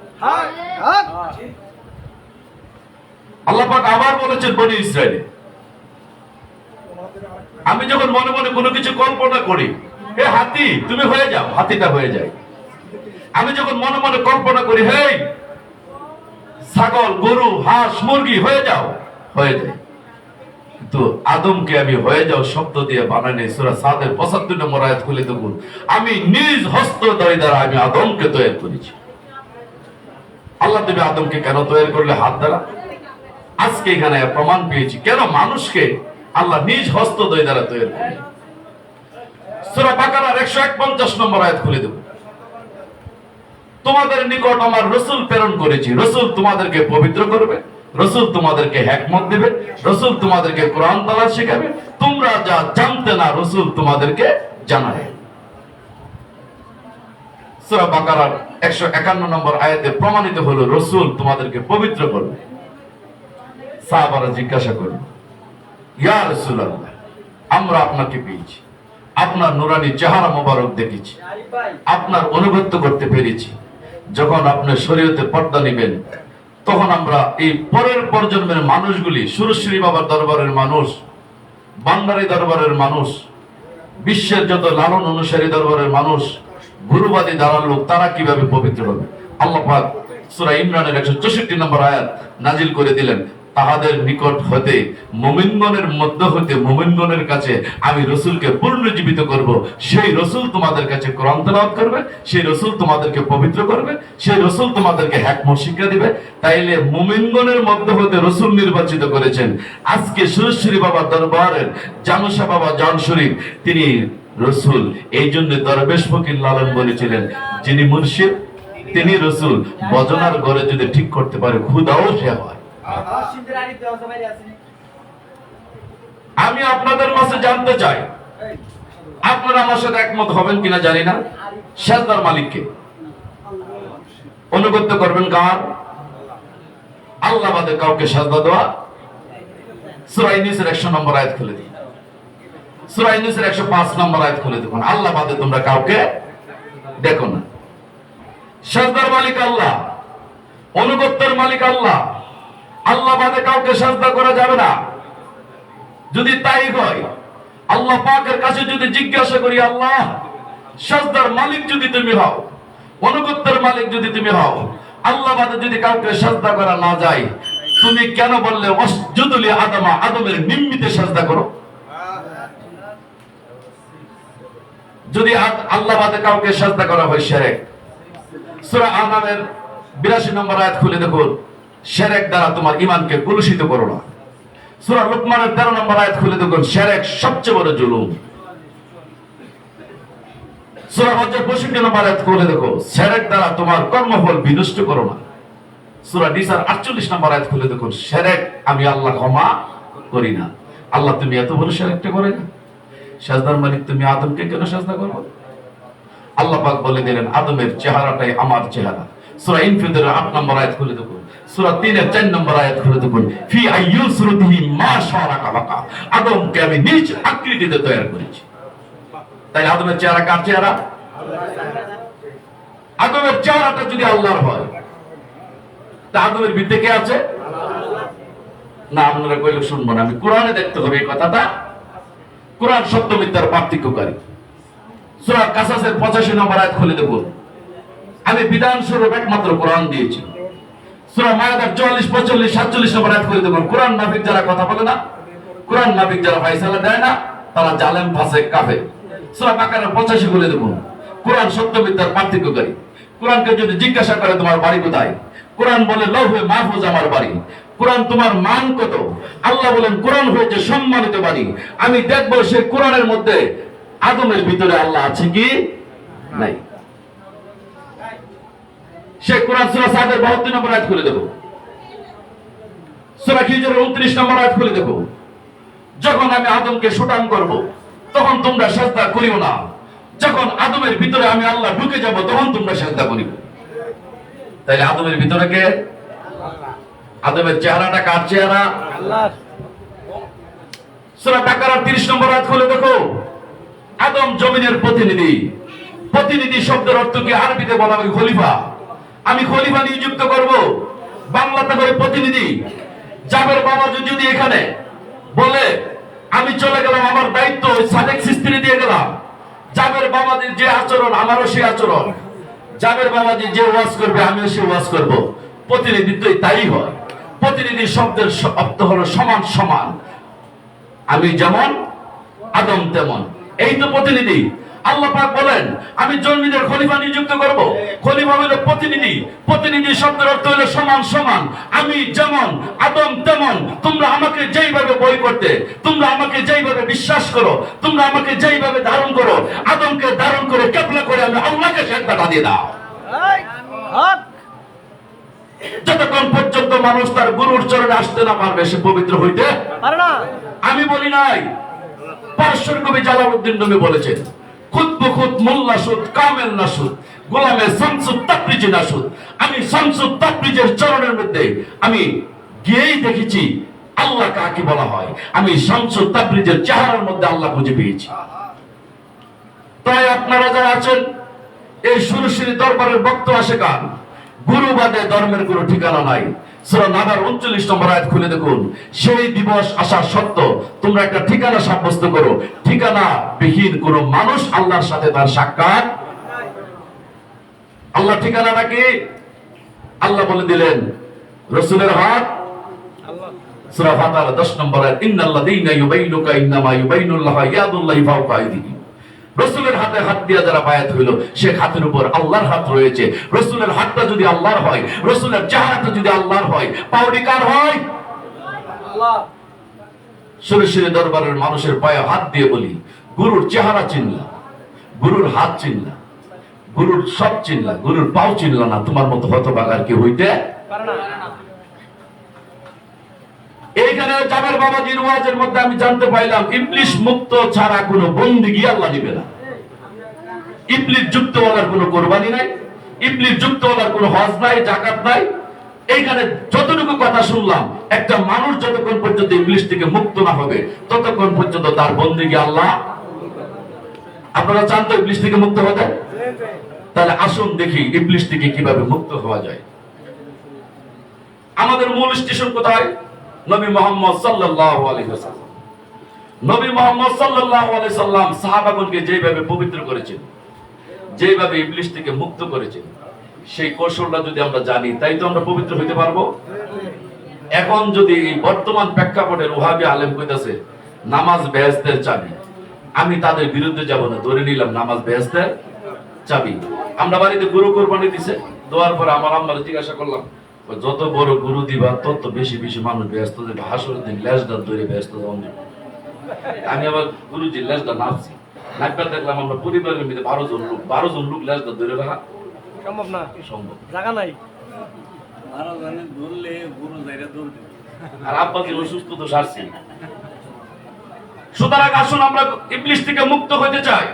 C: আল্লাহ পাক আবার বলেছেন বনি ইসরাইলে, আমি যখন মনে মনে কোনো কিছু কল্পনা করি, হে হাতি তুমি হয়ে যাও, হাতিটা হয়ে যায়। আমি যখন মনে মনে কল্পনা করি, হে ছাগল গরু হাঁস মুরগি হয়ে যাও, হয়ে যায়। কিন্তু আদমকে আমি হয়ে যাও শব্দ দিয়ে বানাইনি। সূরা সাদের 75 নম্বর আয়াত খুলে দেখুন, আমি নিজ হস্তদ্বয় দ্বারা আমি আদমকে তৈরি করেছি। আল্লাহ তুমি আদমকে কেন তৈরি করলে? হাত দ্বারা। আজকে এখানে প্রমাণ পেয়েছি কেন মানুষকে আল্লাহ নিজ হস্তদ্বয় দ্বারা তৈরি করলেন। সূরা বাকারার 151 নম্বর আয়াত খুলে দেব, তোমাদের নিকট আমার রাসূল প্রেরণ করেছি, রাসূল তোমাদেরকে পবিত্র করবে, রাসূল তোমাদেরকে হিকমত দেবে, রাসূল তোমাদেরকে কোরআন তেলাওয়াত শেখাবে, তোমরা যা জানতে না রাসূল তোমাদেরকে জানাবে। সূরা বাকারার 151 নম্বর আয়াতে প্রমাণিত হলো রাসূল তোমাদেরকে পবিত্র করবে। সাহাবারা জিজ্ঞাসা করল, ইয়া রাসূলুল্লাহ, আমরা আপনাকে পেয়েছি, আপনার নুরানি চেহারা মোবারক দেখেছি, আপনার অনুগত্য করতে পেরেছি। যখন আপনি শরীয়তে পর্দা নেবেন, তখন আমরা এই পরের প্রজন্মের মানুষগুলি, সুরেশ্বরী বাবার দরবারের মানুষ, বান্দারি দরবারের মানুষ, বিশ্বের যত লালন অনুসারী দরবারের মানুষ, গুরুবাদী দালাল লোক, তারা কিভাবে পবিত্র হবে? আল্লাহ পাক সূরা ইমরানের 164 নম্বর আয়াত নাজিল করে দিলেন, তাহাদের নিকট হতে মুমিনগণের মধ্য হতে মুমিনগণের কাছে আমি রাসূলকে পুনর্জীবিত করব। সেই রাসূল তোমাদের কাছে কোরআন তেলাওয়াত করবে, সেই রাসূল তোমাদেরকে পবিত্র করবে, সেই রাসূল তোমাদেরকে হিকমত শিক্ষা দিবে। তাইলে মুমিনগণের মধ্য হতে রাসূল নির্বাচিত করেছেন। আজকে সুরেশ্বরী বাবা দরবারের জানুসা বাবা জান শরীফ তিনি রাসূল। এই জন্য দরবেশ ফকির লালন বলেছিলেন, যিনি মুর্শিদ তিনি রাসূল, বজনার ঘরে যদি ঠিক করতে পারে খুদাও সে হয়। আমি আপনাদের মাঝে জানতে চাই, আপনারা আমার সাথে একমত হবেন কিনা জানি না, সেজদার মালিককে অনুগত্য করবেন কার? আল্লাহ বাদে কাউকে সেজদা দেওয়া। সূরা ইউনূসের 100 নম্বর আয়াত খুলে দিন, সূরা ইউনূসের 105 নম্বর আয়াত খুলে দেখুন, আল্লাহ বাদে তোমরা কাউকে দেখো না। সেজদার মালিক আল্লাহ, অনুগত্যের মালিক আল্লাহ, আল্লাহ বাদে কাউকে সাজদা করা যাবে না। যদি তাই হয়, আল্লাহ পাকের কাছে যদি জিজ্ঞাসা করি, আল্লাহ সাজদার মালিক যদি তুমি হও, অনুগত্যের মালিক যদি তুমি হও, আল্লাহ বাদে যদি কাউকে সাজদা করা না যায়, তুমি কেন বললে ওয়াসজুদু লি আদমা, আদমের নিম্মিতে সাজদা করো? যদি আল্লাহ বাদে কাউকে সাজদা করা হয় শিরক। সূরা আনামের 82 নম্বর আয়াত খুলে দেখুন, শিরক দ্বারা তোমার ঈমানকে কলুষিত করো না। সূরা লুকমানের 13 নম্বর আয়াত খুলে দেখুন, শিরক সবচেয়ে বড় জুলুম। সূরা হজ্জের 65 নম্বর আয়াত খুলে দেখো, শিরক দ্বারা তোমার কর্মফল বিনষ্ট করো না। সূরা নিসার 48 নম্বর আয়াত খুলে দেখুন, শিরক আমি আল্লাহ ক্ষমা করি না। আল্লাহ তুমি এত বড় শিরকটা করে না, সাজদার মালিক তুমি আদমকে কেন সাজদা করবে? আল্লাহ পাক বলে দিলেন, আদমের চেহারাটাই আমার চেহারা। সূরা ইনফিতরের 8 নম্বর আয়াত খুলে দেখুন, সূরা 3 এর 4 নম্বর আয়াত খুলে দেখুন, ফি আইয়ু সুরতিহি মা শারাকা বাকা, আদমকে আমি নিজ আকৃতিতে তৈরি করেছি। তাই আদমের চেহারা কার চেহারা? আদমের চেহারাটা যদি আল্লাহর হয়, তা আদমের ভিতরে কে আছে? না, আপনারা কইলে শুনবো না, আমি কোরআনে দেখতে হবে এই কথাটা। কোরআন সত্য মিথ্যার পার্থক্যকারী। সূরা কাসাসের 85 নম্বর আয়াত খুলে দেখুন, আমি বিধান স্বরূপ একমাত্র কোরআন দিয়েছি। সূরা মায়েদার 44, 45, 47 নম্বর আয়াত খুলে দেখুন, কোরআন মাফিক যারা কথা বলে না, কোরআন মাফিক যারা ফয়সালা দেয় না, তারা জালেম, ফাসিক, কাফের। সূরা বাকারার 85 খুলে দেখুন, কোরআন সত্য মিথ্যার পার্থক্যকারী। কোরআনকে যদি জিজ্ঞাসা করে তোমার বাড়ি কোথায়, কোরআন বলে লৌহে মাহফুজ আমার বাড়ি। কোরআন তোমার মান কত? আল্লাহ বলেন কোরআন হয়েছে সম্মানিত বাণী। আমি দেখবো সে কোরআনের মধ্যে আদমের ভিতরে আল্লাহ আছে কি নাই। সে কোরআন সূরা সাদের 72 নম্বর আয়াত খুলে দেখো, সূরা হিজরের 29 নম্বর আয়াত খুলে দেখো, যখন আমি আদমকে শোটাং করব তখন তোমরা সিজদা করিও না, যখন আদমের ভিতরে আমি আল্লাহ ঢুকে যাব তখন তোমরা সিজদা করিবে। তাইলে আদমের ভিতরে কে? আদমের চেহারাটা কার চেহারা? আল্লাহর। সূরা বাকারার 30 নম্বর আয়াত খুলে দেখো, আদম জমিনের প্রতিনিধি। প্রতিনিধি শব্দের অর্থ কি? আরবিতে বলা হয় খলিফা। আমি খলিফা নিযুক্ত করব, বাংলাতে হয় প্রতিনিধি। জাবের বাবা যদি এখানে বলে আমি চলে গেলাম, আমার দায়িত্ব সাদেক সিস্ত্রি দিয়ে গেলাম, জাবের বাবাজির যে আচরণ আমারও সে আচরণ, জাবের বাবাজি যে ওয়াজ করবে আমিও সে ওয়াজ করব। প্রতিনিধিত্ব তাই হয়। প্রতিনিধি শব্দের অর্থ হলো সমান সমান, আমি যেমন আদম তেমন, এই তো প্রতিনিধি। আল্লাহ পাক বলেন আমি জমিনের খলিফা নিযুক্ত করব। খলিফা হলো প্রতিনিধি। প্রতিনিধি শব্দের অর্থ হলো সমান সমান, আমি যেমন আদম তেমন। তোমরা আমাকে যেইভাবে বই করতে, তোমরা আমাকে যেইভাবে বিশ্বাস করো, তোমরা আমাকে যেইভাবে ধারণ করো, আদমকে ধারণ করে কেবলা করে আমি আল্লাহকে সিজদা দিয়ে দাও। যতক্ষণ পর্যন্ত মানুষ তার গুরুর চরণে আসতে না পারবে সে পবিত্র হইতে পারে না। আমি বলি নাই, পারস্যের কবি জালালউদ্দিন রুমি বলেছেন, খুদ বখুদ মোল্লা সুদ কামেল নাসুদ গোলামে শামসুত তাবরিজি নাসুদ। আমি শামসুত তাবরিজের চরণের মধ্যে আমি গিয়েই দেখেছি আল্লাহ কাকে বলা হয়। আমি শামসুত তাবরিজের চেহারার মধ্যে আল্লাহ খুঁজে পেয়েছি। তাই আপনারা যারা আছেন এই সুরসিনী দরবারের বক্ত আশেকান, গুরু বাদে ধর্মের কোনো ঠিকানা নাই। সূরা নাবার 39 নম্বর আয়াত খুলে দেখুন, সেই দিবস আসা সত্য তোমরা একটা ঠিকানা সাব্যস্ত করো। ঠিকানা বিহীন কোন মানুষ আল্লাহর সাথে তার সাক্ষাৎ। আল্লাহ ঠিকানাটা কি? আল্লাহ বলে দিলেন রাসূলের হাত। সূরা ফাতির 10 নম্বর আয়াত, ইন্নাল্লাযীনা ইউবাইনুকা ইন্নামা ইউবাইনুল্লাহু ইয়াদুল্লাহি ফাওকা আইদিহিম। রাসূলের হাতে হাত দিয়া যারা বায়াত হইল, সে হাতের উপর আল্লাহর হাত রয়েছে। রাসূলের হাতটা যদি আল্লাহর হয়, রাসূলের চেহারাটা যদি আল্লাহর হয়, পাউডি কার হয়? আল্লাহ। সুরসিনী দরবারের মানুষের পায়ে হাত দিয়ে বলি, গুরুর চেহারা চিনলা, গুরুর হাত চিনলা, গুরুর সব চিনলা, গুরুর পাও চিনলা না, তোমার মতো হতভাগার কি হইতে পারে না। এইখানে জাবের বাবাজির ওয়াজের মধ্যে আমি জানতে পাইলাম ইবলিশ মুক্ত ছাড়া কোনো বন্দেগী আল্লাহ দিবে না। ইবলিশ যুক্ত হওয়ার কোনো কুরবানি নাই, ইবলিশ যুক্ত হওয়ার কোনো হজ নাই, যাকাত নাই। এইখানে যতটুকু কথা শুনলাম, একটা মানুষ যতক্ষণ পর্যন্ত ইবলিশ থেকে মুক্ত না হবে ততক্ষণ পর্যন্ত তার বন্দেগী আল্লাহ। আপনারা চান তো ইবলিশ থেকে মুক্ত হতে? তাহলে আসুন দেখি ইবলিশ থেকে কিভাবে মুক্ত হওয়া যায়। আমাদের মূল স্টেশন কোথায়? নবী মুহাম্মদ সাল্লাল্লাহু আলাইহি ওয়াসাল্লাম। নবী মুহাম্মদ সাল্লাল্লাহু আলাইহি সাল্লাম সাহাবাগণকে যেভাবে পবিত্র করেছেন, যেভাবে ইবলিশ থেকে মুক্ত করেছেন, সেই কৌশলটা যদি আমরা জানি তাই তো আমরা পবিত্র হইতে পারবো। এখন যদি বর্তমান প্রেক্ষাপটের ওহাবী আলেম কইতাছে নামাজ বেহেশতের চাবি, আমি তাদের বিরুদ্ধে যাব না, ধরে নিলাম নামাজ বেহেশতের চাবি। আমরা বাড়িতে গরু কোরবানি দিছে, দেওয়ার পরে আমার আম্মারে জিজ্ঞাসা করলাম, যত বড় গরু দিবা তত বেশি বেশি মানুষ ব্যস্ত দেবে, হাসরের দিন লেজটা ধরে ব্যস্ত দেওয়া। আমি আবার গুরুজির লেজটা নাচছি, নাচবার দেখলাম আমরা পরিবারের মধ্যে 12 জন লোক লেজটা ধরে রাখা সম্ভব না, সম্ভব জায়গা নাই। আর আব্বাকে অসুস্থ তো সারছি। সুতরাং আসুন আমরা ইবলিশ থেকে মুক্ত হতে চাই।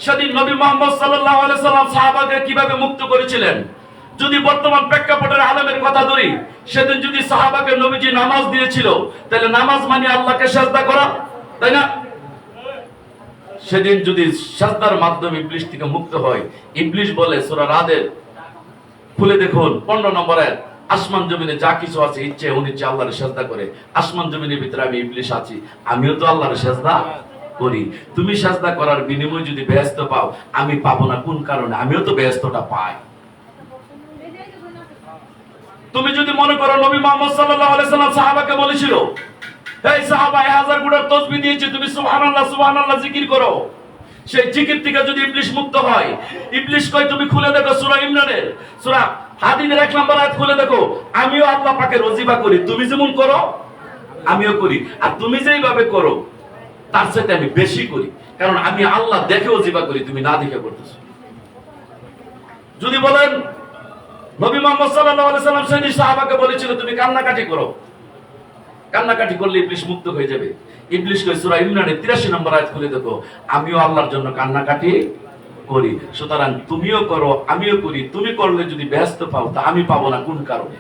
C: সেদিন নবী মুহাম্মদ সাল্লাল্লাহু আলাইহি সাল্লাম সাহাবাকে কিভাবে মুক্ত করেছিলেন? যদি বর্তমান প্রেক্ষাপটের আলেমের কথা ধরি, সেদিন যদি সাহাবাকে নবীজি নামাজ দিয়েছিল, তাহলে নামাজ মানে আল্লাহকে সাজদা করা, তাই না? সেদিন যদি সাজদার মাধ্যমে ইবলিশ থেকে মুক্ত হয়, ইবলিশ বলে সূরা রাদের খুলে দেখুন 15 নম্বর আয়াত, আসমান জমিনে যা কিছু আছে ইচ্ছে অনিচ্ছে আল্লাহর সাজদা করে। আসমান জমিনের ভিতরে আমি ইবলিশ আছি, আমিও তো আল্লাহর সাজদা করি। তুমি সাজদা করার বিনিময়ে যদি বেহেশত পাও, আমি পাবো না কোন কারণে? আমিও তো বেহেশতটা পাই। তুমি যদি মনে করো নবী মুহাম্মদ সাল্লাল্লাহু আলাইহি সাল্লাম সাহাবাকে বলেছিল, এই সাহাবা 1000 গুণের তাসবিহ দিয়েছে, তুমি সুবহানাল্লাহ সুবহানাল্লাহ জিকির করো, সেই জিকির থেকে যদি ইবলিশ মুক্ত হয়, ইবলিশ কয় তুমি খুলে দেখো সূরা ইমরানের সূরা হাদীদের 1 নম্বর আয়াত খুলে দেখো, আমিও আল্লাহ পাকের ওজিফা করি, তুমি যেমন করো আমিও করি, আর তুমি যেইভাবে করো তার সাথে আমি বেশি করি, কারণ আমি আল্লাহ দেখে ওজিফা করি, তুমি না দেখে করতেছো। যদি বলেন নবী মুহাম্মদ সাল্লাল্লাহু আলাইহি সাল্লাম সেই সাহাবাকে বলেছিল তুমি কান্নাকাটি করো, কান্নাকাটি করলে ইবলিশ মুক্ত হয়ে যাবে। ইবলিশ কয় সূরা ইমরানের 83 নম্বর আয়াত খুলে দেখো, আমিও আল্লাহর জন্য কান্নাকাটি করি, সুতরাং তুমিও করো আমিও করি, তুমি করলে যদি ব্যস্ত পাও তা আমি পাবো না কোন কারণে?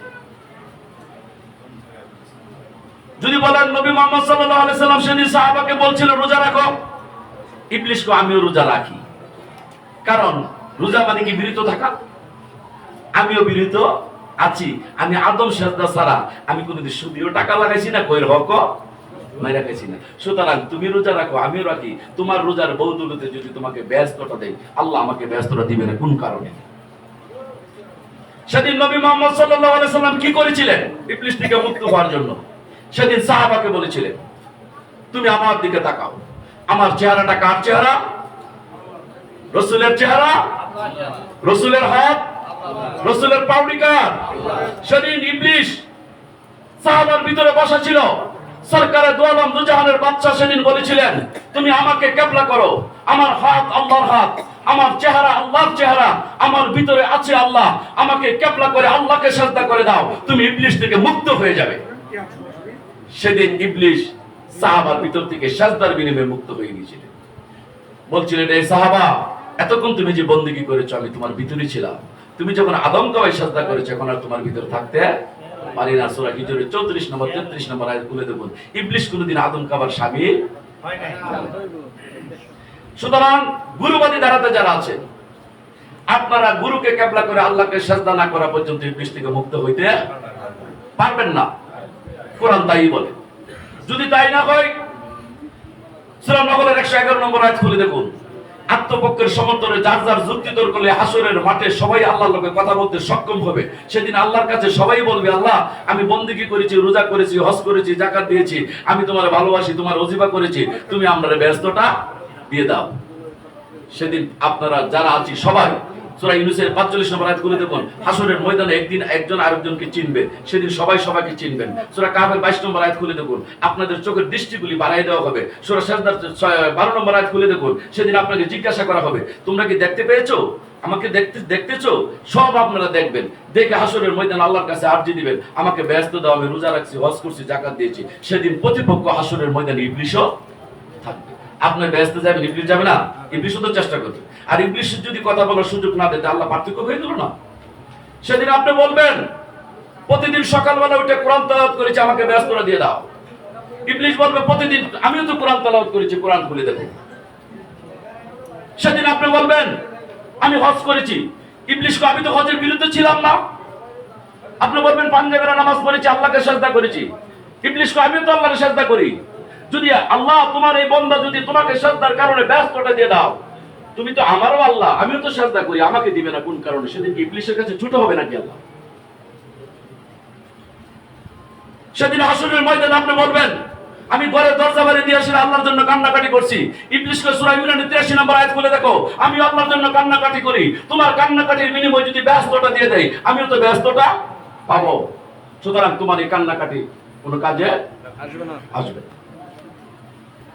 C: যদি বলেন নবী মুহাম্মদ সাল্লাল্লাহু আলাইহি সাল্লাম সেই সাহাবাকে বলছিল রোজা রাখো, ইবলিশ কয় আমিও রোজা রাখি, কারণ রোজা মানে কি বিরত থাকা, আমিও বিরত আছি, আমি আদম সাজদা ছাড়া আমি কোনদিন সুদিও টাকা লাগাইছি না, কইর হক মাইরা খাইছি না। সুতরাং তুমি রোজা রাখো আমিও রাখি, তোমার রোজার বদৌলতে যদি তোমাকে ব্যস্ততা দেয়, আল্লাহ আমাকে ব্যস্ততা দিবে না কোন কারণে? সেদিন নবী মুহাম্মদ সাল্লাল্লাহু আলাইহি সাল্লাম কি করেছিলেন ইবলিশ থেকে মুক্ত হওয়ার জন্য? সেদিন সাহাবাকে বলেছিলেন তুমি আমার দিকে তাকাও, আমার চেহারাটা কার চেহারা? রাসূলের চেহারা, রাসূলের হাত, রাসূলের পাউডি কার? সেদিন ইবলিশ সাহাবার ভিতরে বসা ছিল, সরকারে দু আলম দু জাহানের বাদশা সেদিন বলেছিলেন তুমি আমাকে কিবলা করো, আমার হাত আল্লাহর হাত, আমার চেহারা আল্লাহর চেহারা, আমার ভিতরে আছে আল্লাহ, আমাকে কিবলা করে আল্লাহকে সাজদা করে দাও, তুমি ইবলিশ থেকে মুক্ত হয়ে যাবে। সেদিন ইবলিশ সাহাবার ভিতর থেকে সাজদার বিনিময়ে মুক্ত হয়ে গিয়েছিলেন। বলছিলেন এই সাহাবা, এতক্ষণ তুমি যে বন্দেগী করেছো আমি তোমার ভিতরে ছিলাম, তুমি যখন আদমকে সাজদা করেছো এখন আর তোমার ভিতরে থাকতে পারি না। সূরা হিজরের 34 নম্বর 33 নম্বর আয়াত খুলে দেখুন, ইবলিশ কোনদিন আদম কাবার শামিল হয় নাই। সুতরাং গুরুবাদী ধারাতে যারা আছেন, আপনারা গুরুকে কিবলা করে আল্লাহকে সাজদা না করা পর্যন্ত ইবলিশ থেকে মুক্ত হইতে পারবেন না, কোরআন তাই বলে। যদি তাই না হয় সূরা নহলের 111 নম্বর আয়াত খুলে দেখুন, আত্মপক্ষের সমর্থনে যার যার যুক্তি তর্ক করলে হাসরের মাঠে সবাই আল্লাহর লগে কথা বলতে সক্ষম হবে। সেদিন আল্লাহর কাছে সবাই বলবে আল্লাহ আমি বন্দেগী করেছি, রোজা করেছি, হজ করেছি, যাকাত দিয়েছি, আমি তোমার ভালোবাসি, তোমার ওজিফা করেছি, তুমি আমাদের ব্যস্ততা দিয়ে দাও। সেদিন আপনারা যারা আছি সবাই সূরা ইউনূসের 45 নম্বর আয়াত খুলে দেখুন, হাসরের ময়দানে একদিন একজন আরেকজনকে চিনবে, সেদিন সবাই সবাইকে চিনবেন। সূরা কাহফের 22 নম্বর আয়াত খুলে দেখুন, আপনাদের চোখের দৃষ্টিগুলি বাড়াই দেওয়া হবে। সূরা সাজদার 12 নম্বর আয়াত খুলে দেখুন, সেদিন আপনাকে জিজ্ঞাসা করা হবে তোমরা কি দেখতে পেয়েছো, আমাকে দেখতেছো? সব আপনারা দেখবেন, দেখে হাসরের ময়দানে আল্লাহর কাছে আরজি দিবেন আমাকে ব্যস্ত দাও, আমি রোজা রাখছি, হজ করছি, যাকাত দিয়েছি। সেদিন প্রতিপক্ষ হাসরের ময়দানে ইবলিশও থাকবে। আপনি ব্যস্ত যাবেন, ইবলিশ যাবে না? ইবলিশও তো চেষ্টা করবে। আর ইবলিশ যদি কথা বলার সুযোগ না দেয় আল্লাহ পার্থক্য হয়ে গেল না? সেদিন আপনি বলবেন প্রতিদিন সকালবেলা উঠে কোরআন তেলাওয়াত করেছি, আমাকে ব্যস্ততা দিয়ে দাও। ইবলিশ বলবে প্রতিদিন আমিও তো কোরআন তেলাওয়াত করেছি, কোরআন খুলে দেখো। সেদিন আপনি বলবেন আমি হজ করেছি, ইবলিশ আমি তো হজের বিরুদ্ধে ছিলাম না। আপনি বলবেন পাঞ্জাবেরা নামাজ পড়েছি, আল্লাহকে সাজদা করেছি, ইবলিশ আমিও তো আল্লাহকে সাজদা করি। যদি আল্লাহ তোমার এই বান্দা যদি তোমাকে সাজদার কারণে ব্যস্ততা দিয়ে দাও, তুমি তো আমারও আল্লাহ, আমিও তো সাজদা করি, আমাকে দিবে না কোন কারণে? সেদিন কি ইবলিশের কাছে ছোট হবে নাকি আল্লাহ? সেদিন হাসরের ময়দানে আপনি বলবেন আমি ঘরের দরজা বাড়ি দিয়ে আসলে আল্লাহর জন্য কান্নাকাটি করছি, ইবলিশকে সূরা ইমরানের 83 নম্বর আয়াত খুলে দেখো, আমি আল্লাহর জন্য কান্নাকাটি করি, তোমার কান্নাকাটির বিনিময়ে যদি ব্যস্ততা দিয়ে দেই আমিও তো ব্যস্ততা পাবো। সুতরাং তোমার এই কান্নাকাটি কোনো কাজে আসবে না।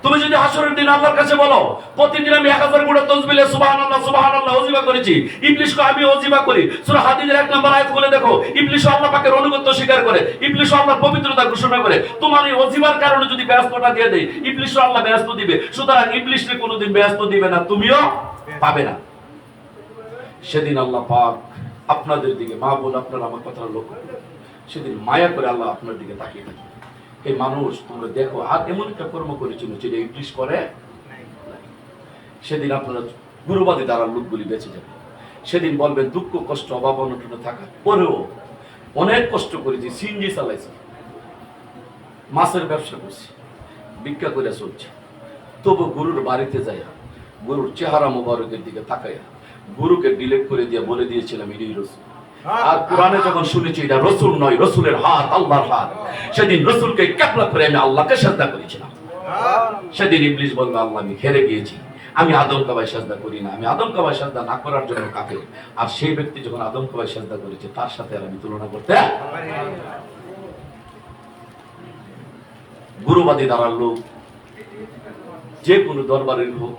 C: তুমি যদি হাসরের দিন আল্লাহর কাছে বলো প্রতিদিন আমি 1000 গুণ তাসবিহ সুবহানাল্লাহ সুবহানাল্লাহ ওজিফা করেছি, ইবলিশ কো আমি ওজিফা করি, সূরা হাদীদের 1 নম্বর আয়াত খুলে দেখো, ইবলিশ আল্লাহ পাকের অনুগত্য স্বীকার করে, ইবলিশ আল্লাহর পবিত্রতা ঘোষণা করে, তোমার এই ওজিফার কারণে যদি ব্যস্ততা দিয়ে দেই ইবলিশ আল্লাহ ব্যস্ত দিবে। সুতরাং ইবলিশকে কোনোদিন ব্যস্ত দিবে না, তুমিও পাবে না। সেদিন আল্লাহ পাক আপনাদের দিকে, মা বোন আপনারা আমার কথা লক্ষ্য করুন, সেদিন মায়া করে আল্লাহ আপনার দিকে তাকিয়ে থাকবে। এই মানুষ তোমরা দেখো আর এমন একটা কর্ম করেছিল যেটা ইবলিশ করে। সেদিন আপনারা গুরুবাদী দ্বারার লোকগুলি বেঁচে যাবে। সেদিন বলবেন দুঃখ কষ্ট অভাব অনটনে থাকার পরেও অনেক কষ্ট করেছি, সিনজি চালাইছি, মাছের ব্যবসা করছি, ভিক্ষা করে চলছে, তবু গুরুর বাড়িতে যায় গুরুর চেহারা মোবারকের দিকে তাকাইয়া গুরুকে ডিলেট করে দিয়ে বলে দিয়েছিলাম এটাই রসুল। আর কোরআনে যখন শুনেছি এটা রসুল নয়, রসুলের হাত, আল্লাহর হাত, সেদিন রসুলকে ক্যাপলা করে আমি আল্লাহকে সাজদা করেছিলাম। সেদিন ইবলিশ বলবে আল্লাহ আমি হেরে গিয়েছি, আমি আদম কাবায় সাজদা করি না, আমি আদম কাবায় সাজদা না করার জন্য কাকে, আর সেই ব্যক্তি যখন আদম কাবায় সাজদা করেছে তার সাথে আর আমি তুলনা করতে। গুরুবাদী দ্বারার লোক যে কোনো দরবারের হোক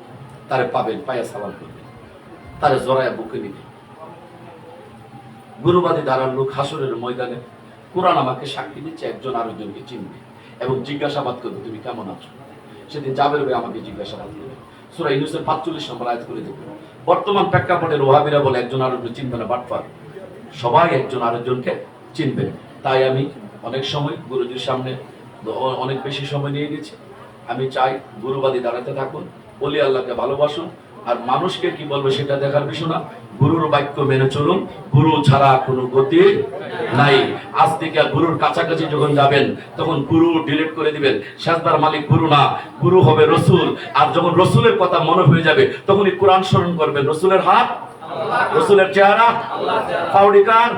C: তারে পাবেন, পায়া সালাম করবেন, তারে জড়ায়া বুকে নিবেন। গুরুবাদী দ্বারার লোক হাসরের ময়দানে কোরআন আমাকে সাক্ষী দিচ্ছে একজন আরেকজনকে চিনবে এবং জিজ্ঞাসাবাদ করবে তুমি কেমন আছো। সেদিন জাবের ভাই আমাকে জিজ্ঞাসাবাদ করবে। সূরা ইউনূসের 45 নম্বর আয়াত করে দেখুন। বর্তমান প্রেক্ষাপটের ওয়াহাবীরা বলে একজন আরেকজন চিনবে না, বাটপার। সবাই একজন আরেকজনকে চিনবে। তাই আমি অনেক সময় গুরুজির সামনে অনেক বেশি সময় নিয়ে গেছি। আমি চাই গুরুবাদী দাঁড়াতে থাকুন, বলি আল্লাহকে ভালোবাসুন, আর মানুষকে কি বলবে সেটা দেখার বিষয় না। গুরুর বাক্য মেনে চলুন, গুরু ছাড়া কোনো গতি নাই। আজ থেকে গুরুর কাছাকাছি যখন যাবেন তখন গুরু ডিলিট করে দিবেন। সাজদার মালিক গুরু না, গুরু হবে রসুল। আর যখন রসুলের কথা মনে হয়ে যাবে তখনই কোরআন স্মরণ করবেন। রসুলের হাত, রসুলের চেহারা, পাউডি কার,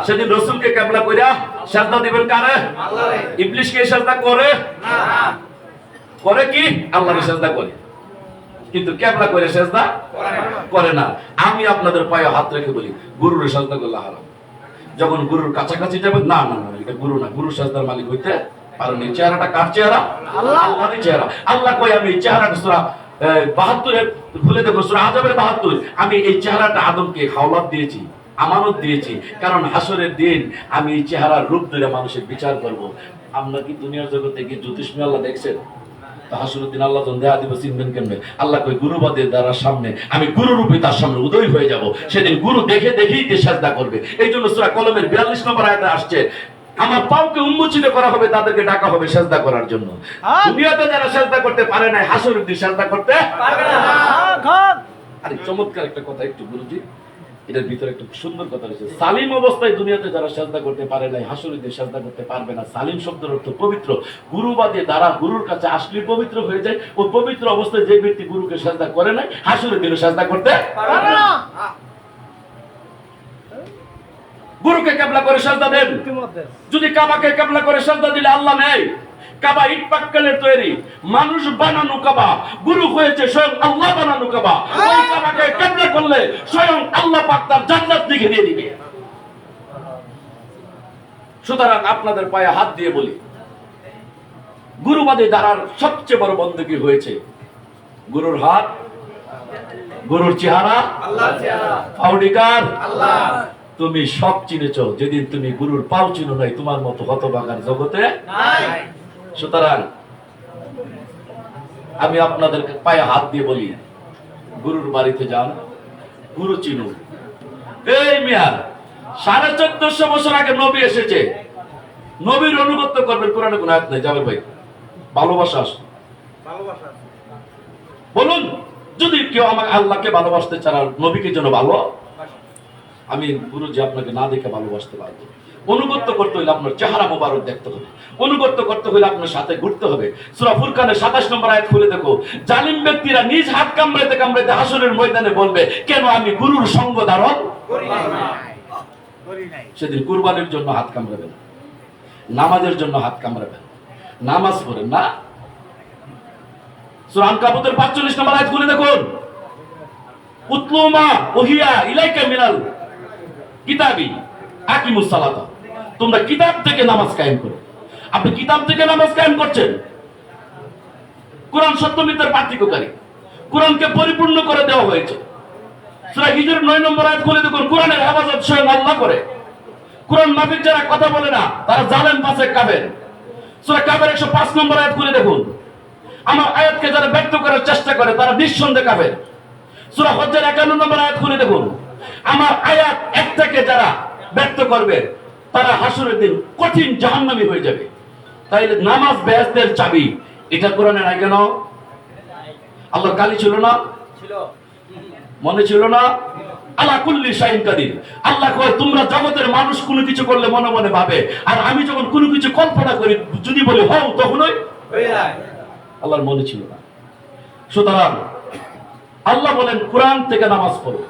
C: সেদিন রসুলকে কেবলা কইরা সাজদা দিবেন কারে? ইবলিশকে সাজদা করে করে কি? আল্লাহকে সাজদা করে, কিন্তু কেবলা করে সাজদা করে না। আমি আপনাদের পায়ে হাত রেখে বলি গুরুর সাজদা করলে হারাম। যখন গুরুর কাছাকাছি যাবেন, না না না এটা গুরু না, গুরু সাজদার মালিক হইতে পারেন। এই চেহারাটা কার চেহারা? আল্লাহর চেহারা। আল্লাহ কই আমি এই চেহারাটা সূরা 72 ভুলে দেখো, সূরা আযাবের 72, আমি এই চেহারাটা আদমকে হাওলাত দিয়েছি, আমানত দিয়েছি, কারণ হাসরের দিন আমি এই চেহারার রূপ ধরে মানুষের বিচার করব। আমরা কি দুনিয়ার জগতে কি জ্যোতিষময় আল্লাহ দেখছেন? হাসরের আল্লাহ যখন দেয়া দিব চিনবেন কেমনে? আল্লাহ কই গুরুবাদের দ্বারা সামনে আমি গুরু রূপে তার সামনে উদয় হয়ে যাব। সেদিন গুরু দেখে দেখেই যে সাজদা করবে। এই জন্য সূরা কলমের 42 নম্বর আয়াতে আসছে আমার পাওকে উন্মোচিত করা হবে, তাদেরকে ডাকা হবে সাজদা করার জন্য। দুনিয়াতে যারা সাজদা করতে পারে না হাসরের দিন সাজদা করতে পারবে না। আরে চমৎকার একটা কথা, একটু গুরুজি এটার ভিতরে একটা সুন্দর কথা রয়েছে। সালিম অবস্থায় দুনিয়াতে যারা সাজদা করতে পারে না হাসরের দিন সাজদা করতে পারবে না। সালিম শব্দের অর্থ পবিত্র। গুরুবাদী দ্বারা গুরুর কাছে আসলে পবিত্র হয়ে যায়। ও পবিত্র অবস্থায় যে ব্যক্তি গুরুকে সাজদা করে নাই হাসরের দিনে সাজদা করতে পারবে না। গুরুকে কেবলা করে সাজদা দেন। যদি কাবাকে কেবলা করে সাজদা দিলে আল্লাহ নেই। কাবা ইট পাক্কালের তৈরি, মানুষ বানানো কাবা, গুরু হয়েছে স্বয়ং আল্লাহ বানানো কাবা। ওই কাবাকে কেবলা করলে স্বয়ং আল্লাহ পাক তার জান্নাত লিখে দিয়ে দিবে। সুতরাং আপনাদের পায়ে হাত দিয়ে বলি, গুরুবাদী দ্বারার সবচেয়ে বড় বন্দী হয়েছে গুরুর হাত, গুরুর চেহারা, আল্লাহর চেহারা, পাউডিকার আল্লাহ। তুমি সব চিনেছ, যেদিন তুমি গুরুর পাও চিনো নাই তোমার মতো হতভাগার জগতে নাই। সুতরাং আমি আপনাদের পায়ে হাত দিয়ে বলি, গুরুর বাড়িতে যান, গুরু চিনুন। এই মিয়া 1450 বছর আগে নবী এসেছে, নবীর অনুগত্য করবেন। কোরআনে কোন আয়াত নাই যাবে ভাই, ভালোবাসা বলুন। যদি কেউ আমাকে আল্লাহকে ভালোবাসতে চান আর নবীকে যেন ভালো, আমি গুরুজি আপনাকে না দেখে ভালোবাসতে পারবো। অনুগত্য করতে হলে আপনার চেহারা মোবারক দেখতে হবে, অনুগত্য করতে হলে আপনার সাথে ঘুরতে হবে। সূরা ফুরকানের 27 নম্বর আয়াত খুলে দেখো। জালিম ব্যক্তিরা নিজ হাত কামড়াইতে কামড়াইতে হাসরের ময়দানে বলবে কেন আমি গুরুর সঙ্গ ধারণ করি নাই। সেদিন কুরবানির জন্য হাত কামড়াবেন, নামাজের জন্য হাত কামড়াবেন, নামাজ পড়েন না। সূরা আনকাবুতের 45 নম্বর আয়াত খুলে দেখুন। উতলুমা ওহিয়া ইলাইকা মিনাল কিতাবি আকিমুস সালাতা, তোমরা কিতাব থেকে নামাজ কায়েম করো। আপনি কিতাব থেকে নামাজ কায়েম করছেন। কোরআন সত্য মিথ্যার পার্থক্যকারী, কোরআনকে পরিপূর্ণ করে দেওয়া হয়েছে। সূরা হিজর 9 নম্বর আয়াত খুলে দেখুন। কোরআনের হেফাজত স্বয়ং আল্লাহ করে। কোরআন মাফিক যারা কথা বলে না তারা জালেম ফাসিক কাফের। সূরা কাফের 105 নম্বর আয়াত খুলে দেখুন। আমার আয়াতকে যারা ব্যক্ত করার চেষ্টা করে তারা নিঃসন্দেহে কাফের। সূরা হজ্জের 51 নম্বর আয়াত খুলে দেখুন।
D: আমার আয়াত একটাকে যারা ব্যর্থ করবে তারা হাসরের দিন কঠিন জাহান্নামী হয়ে যাবে। তাইলে নামাজ বেহেশতের চাবি, এটা কোরআনে নাই কেন? আল্লাহর গালি ছিল না? মনে ছিল না? আলা কুল্লি শাইইন কাদির। আল্লাহ কয় তোমরা জগতের মানুষ কোনো কিছু করলে মনে মনে ভাবে, আর আমি যখন কোনো কিছু কল্পনা করি যদি বলি হও তখনই হয়ে যায়। আল্লাহর মনে ছিল না। সুতরাং আল্লাহ বলেন কোরআন থেকে নামাজ পড়ো,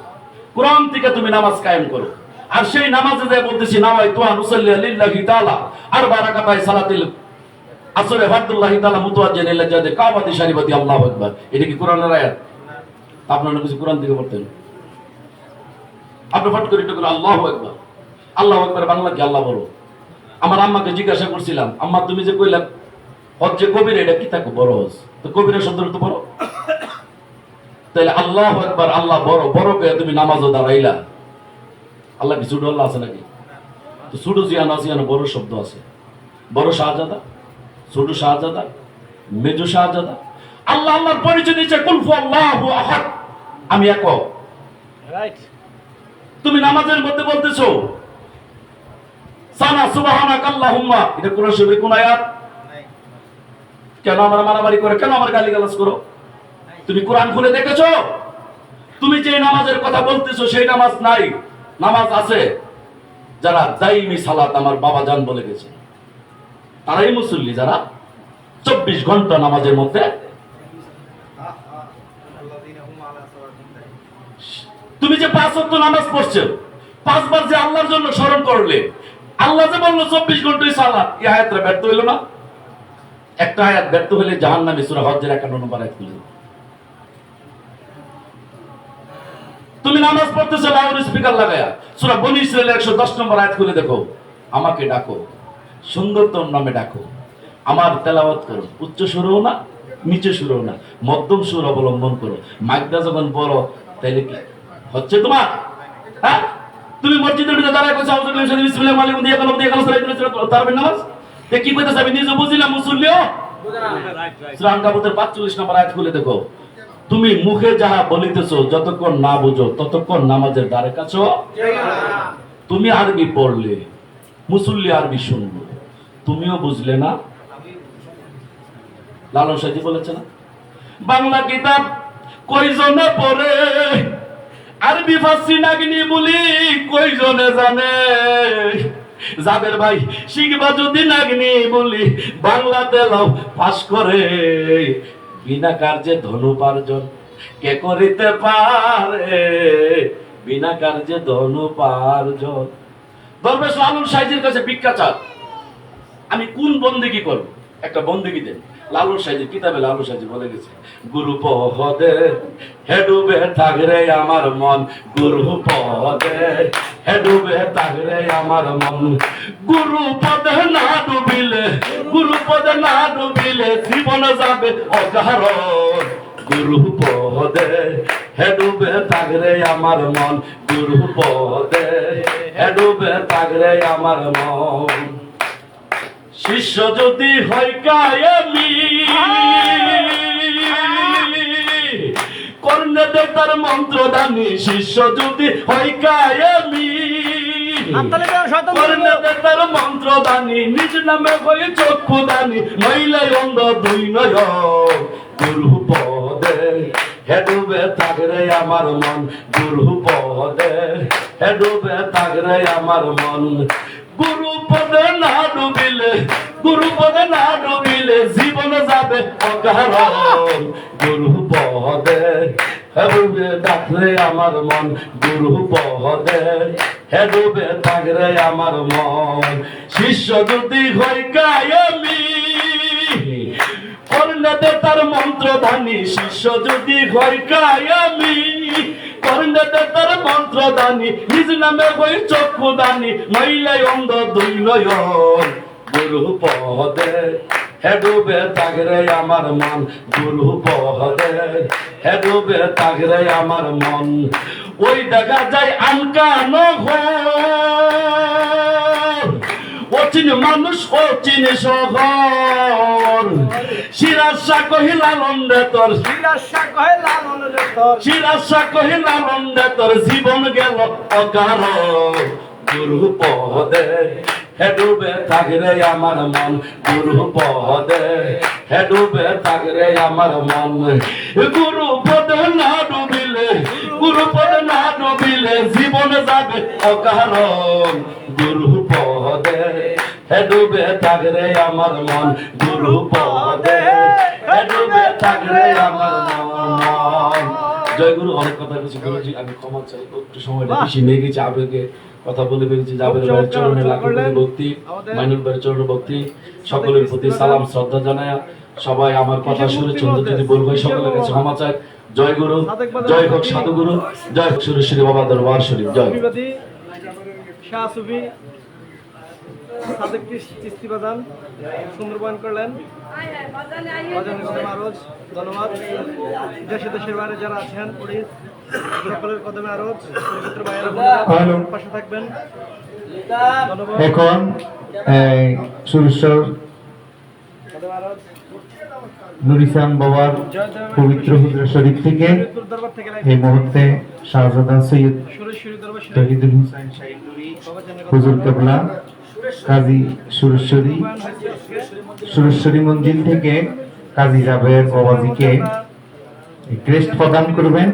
D: কোরআন থেকে তুমি নামাজ কায়েম করো। আর সেই নামাজে যে বলতেছি নামাই তুয়া নুসাল্লি লিল্লাহি তাআলা আরবা রাকাতাই সালাতিল আসরে ফারদুল্লাহি তাআলা মুতাওয়াজ্জিহান ইলা জাদে কাবাতি শরীফাতি আল্লাহু আকবার। এটা কি কোরআনের আয়াত? আপনারা কিছু কোরআন থেকে পড়তেন, আপনি ফট করে একটু করে আল্লাহু আকবার, আল্লাহু আকবার বাংলা কি আল্লাহ বলো? আমার আম্মাকে জিজ্ঞাসা করছিলাম, আম্মা তুমি যে কইলা হজ যে কবির, এটা কি থাকে বড় হজ? তো কবিরের শব্দ তো বড়, তাহলে আল্লাহু আকবার আল্লাহ বড়, বড় কে তুমি নামাজও দাঁড়াইলা। আল্লাহ কি ছোট আল্লাহ আছে নাকি? তো ছোট জিয়ানো জিয়ানো বড় শব্দ আছে। বড় শাহজাদা, ছোট শাহজাদা, মেজো শাহজাদা। আল্লাহ আল্লাহর পরিচয় দিয়েছে কুল হুয়াল্লাহু আহাদ, আমি একক। তুমি নামাজের মধ্যে বলতেছো সানা সুবহানাক আল্লাহুম্মা, এটা কোরআন শরীফে কোন আয়াত? কেন আমরা মারামারি করে, কেন আমার গালিগালাজ করো? তুমি কোরআন খুলে দেখেছো? তুমি যে নামাজের কথা বলতেছো সেই নামাজ নাই, নামাজ আছে। যারা দাইমি সালাত আমার বাবা জান বলে গেছে, তারাই মুসল্লি, যারা 24 ঘন্টা নামাজের মধ্যে। তুমি যে 5 ওয়াক্ত নামাজ পড়ছো, 5 বার যে আল্লাহর জন্য স্মরণ করলে, আল্লাহ যে বললো 24 ঘন্টাই সালাত, এই আয়াতটা ব্যর্থ হইল না? একটা আয়াত ব্যর্থ হলে জাহান্নামী। সূরা হজ্জের 51 নম্বর আয়াত খুলে। তুমি নামাজ পড়তেছো লাউড স্পিকার লাগায়া, সূরা বনী ইসরাঈলের 110 নম্বর আয়াত খুলে দেখো, আমাকে ডাকো, সুন্দর তোর নামে ডাকো, আমার তেলাওয়াত করো, উচ্চ সুরেও না নিচু সুরেও না, মধ্যম সুর অবলম্বন করো। মাইকটা যখন বড় তাইলে কি হচ্ছে তোমার? হ্যাঁ, তুমি মসজিদের ভিতরে দাঁড়ায় কইছো আউযু বিল্লাহি মিনাশ শাইতানির রাজিম দিয়ে কালাম দিয়ে কালাম তারপর নামাজ তে কি কইতাছ? আমি নিজে বুঝিলাম, মুসল্লিও বুঝে না। সূরা আনকাবুতের 45 নম্বর আয়াত খুলে দেখো, তুমি মুখে যাহা বলিতেছো যতক্ষণ না বুঝো ততক্ষণ নামাজের দ্বারে কাছো যাইও না। তুমি আরবি পড়লে, মুসল্লি আরবি শুনলো, তুমিও বুঝলে না। লালন সাহেব বলেছে না, বাংলা কিতাব কয়জনে পড়ে, আরবি ফার্সি নাগিনি বলি কয়জনে জানে। যাদের ভাই শিখবা যদি নাগিনি বলি বাংলাতে লাও পাস করে, বিনা কার্যে ধনুপার্জন কে করিতে পারে, বিনা কার্যে ধনুপার্জন। দরবেশ লালন সাহেবের কাছে ভিক্ষা চান, আমি কোন বন্দেগী করব? একটা বন্দেগী দেন। লালন সাহেব কিতাবে লালন সাহেব বলে গেছে, গুরু পদে হেডুবে থাকরে আমার মন, গুরু পদে হেডুবে থাকরে আমার মন, গুরু পদে না ডুবিলে, গুরু পদে না ডুবিলে জীবন যাবে অকারণ। গুরু পদে হেডুবে থাকরে আমার মন, গুরু পদে হেডুবে থাকরে আমার মন। শিষ্য যদি হয় কায়েমি, কর্ণেতে তার মন্ত্র দানি, শিষ্য যদি হয় কায়েমি, কর্ণেতে তার মন্ত্র দানি, নিজ নামে হয়ে চক্ষু দানি, নইলে অন্ধ দুই নয়। গুরু পদে হেডুবে থাকরে আমার মন, গুরু পদে হেডুবে থাকরে আমার মন। গুরু পদে না ডুবিলে, গুরু পদে না ডুবিলে জীবন যাবে অকারণ। গুরু পদে হেডুবে থাকরে আমার মন, গুরু পদে হেডুবে থাকরে আমার মন। শিষ্য যদি হয় কায়েমি, কর্ণেতে তার মন্ত্র দানি, শিষ্য যদি হয় কায়েমি, কর্ণেতে তার মন্ত্র দানি, নিজ নামে হই চক্ষু দানি, নইলে অন্ধ দুই নয়ন। গুরু পদে হেডুবে থাকরে আমার মন, গুরু পদে হেডুবে থাকরে আমার মন। ওই দেখা যায় আনকানো ঘর, চিনি মানুষ ও চিনি শহর শিরাশা কহিলা লন্ডে তোর শিরাশা কহিলা লন্ডে তোর জীবন গেল অকার গুরু পদে হেডুবে থাকরে আমার মন গুরু পদে হেডুবে থাকরে আমার মন গুরু পদে না ডুবিলে গুরু পদে না ডুবিলে জীবন যাবে অকারণ গুরু পদে হেডুবে থাকরে আমার মন গুরু পদে হেডুবে থাকরে আমার মন। জয় গুরু। অনেক কথা কিছু বলেছি, আমি ক্ষমা চাই, একটু সময়টা বেশি নিয়ে গেছি, আবেগে কথা বলে ফেলেছি। জাবের ভাইয়ের চরণে লাখো কোটি ভক্তি, মাইনুল ভাইয়ের চরণে ভক্তি, সকলের প্রতি সালাম শ্রদ্ধা জানায় সবাই আমার কথা শুনে চন্দ্র যদি বলবো সকলের কাছে ক্ষমা চাই। জয় গুরু, জয় হোক সাধু গুরু, জয় হোক সুরেশ্বরী বাবা দরবার শরীফ, জয়।
E: শাহ সুফি সাদেক চিস্তি বাজান সুন্দর বয়ান করলেন। বাজানের কদমে আরজ ধন্যবাদ। দেশে দেশের বাইরে যারা আছেন সকলের কদমে আরজ পবিত্র ভাইয়েরা পাশে থাকবেন। ধন্যবাদ।
A: এখন সুরেশ্বর
E: কদমে আরজ
A: নুরিসান বাবার পবিত্র হুজরা শরীফ থেকে
E: দরবার থেকে
A: এই মুহূর্তে শাহজাদা সৈয়দ
E: সুরেশ্বরী দরবার শরীফ
A: তহিদুল হুসাইন শাহীন নুরি হুজুর কেবলা কাজী সুরেশ্বরী মঞ্জিল থেকে কাজী জাবের বাবাজিকে ক্রেস্ট প্রদান করবেন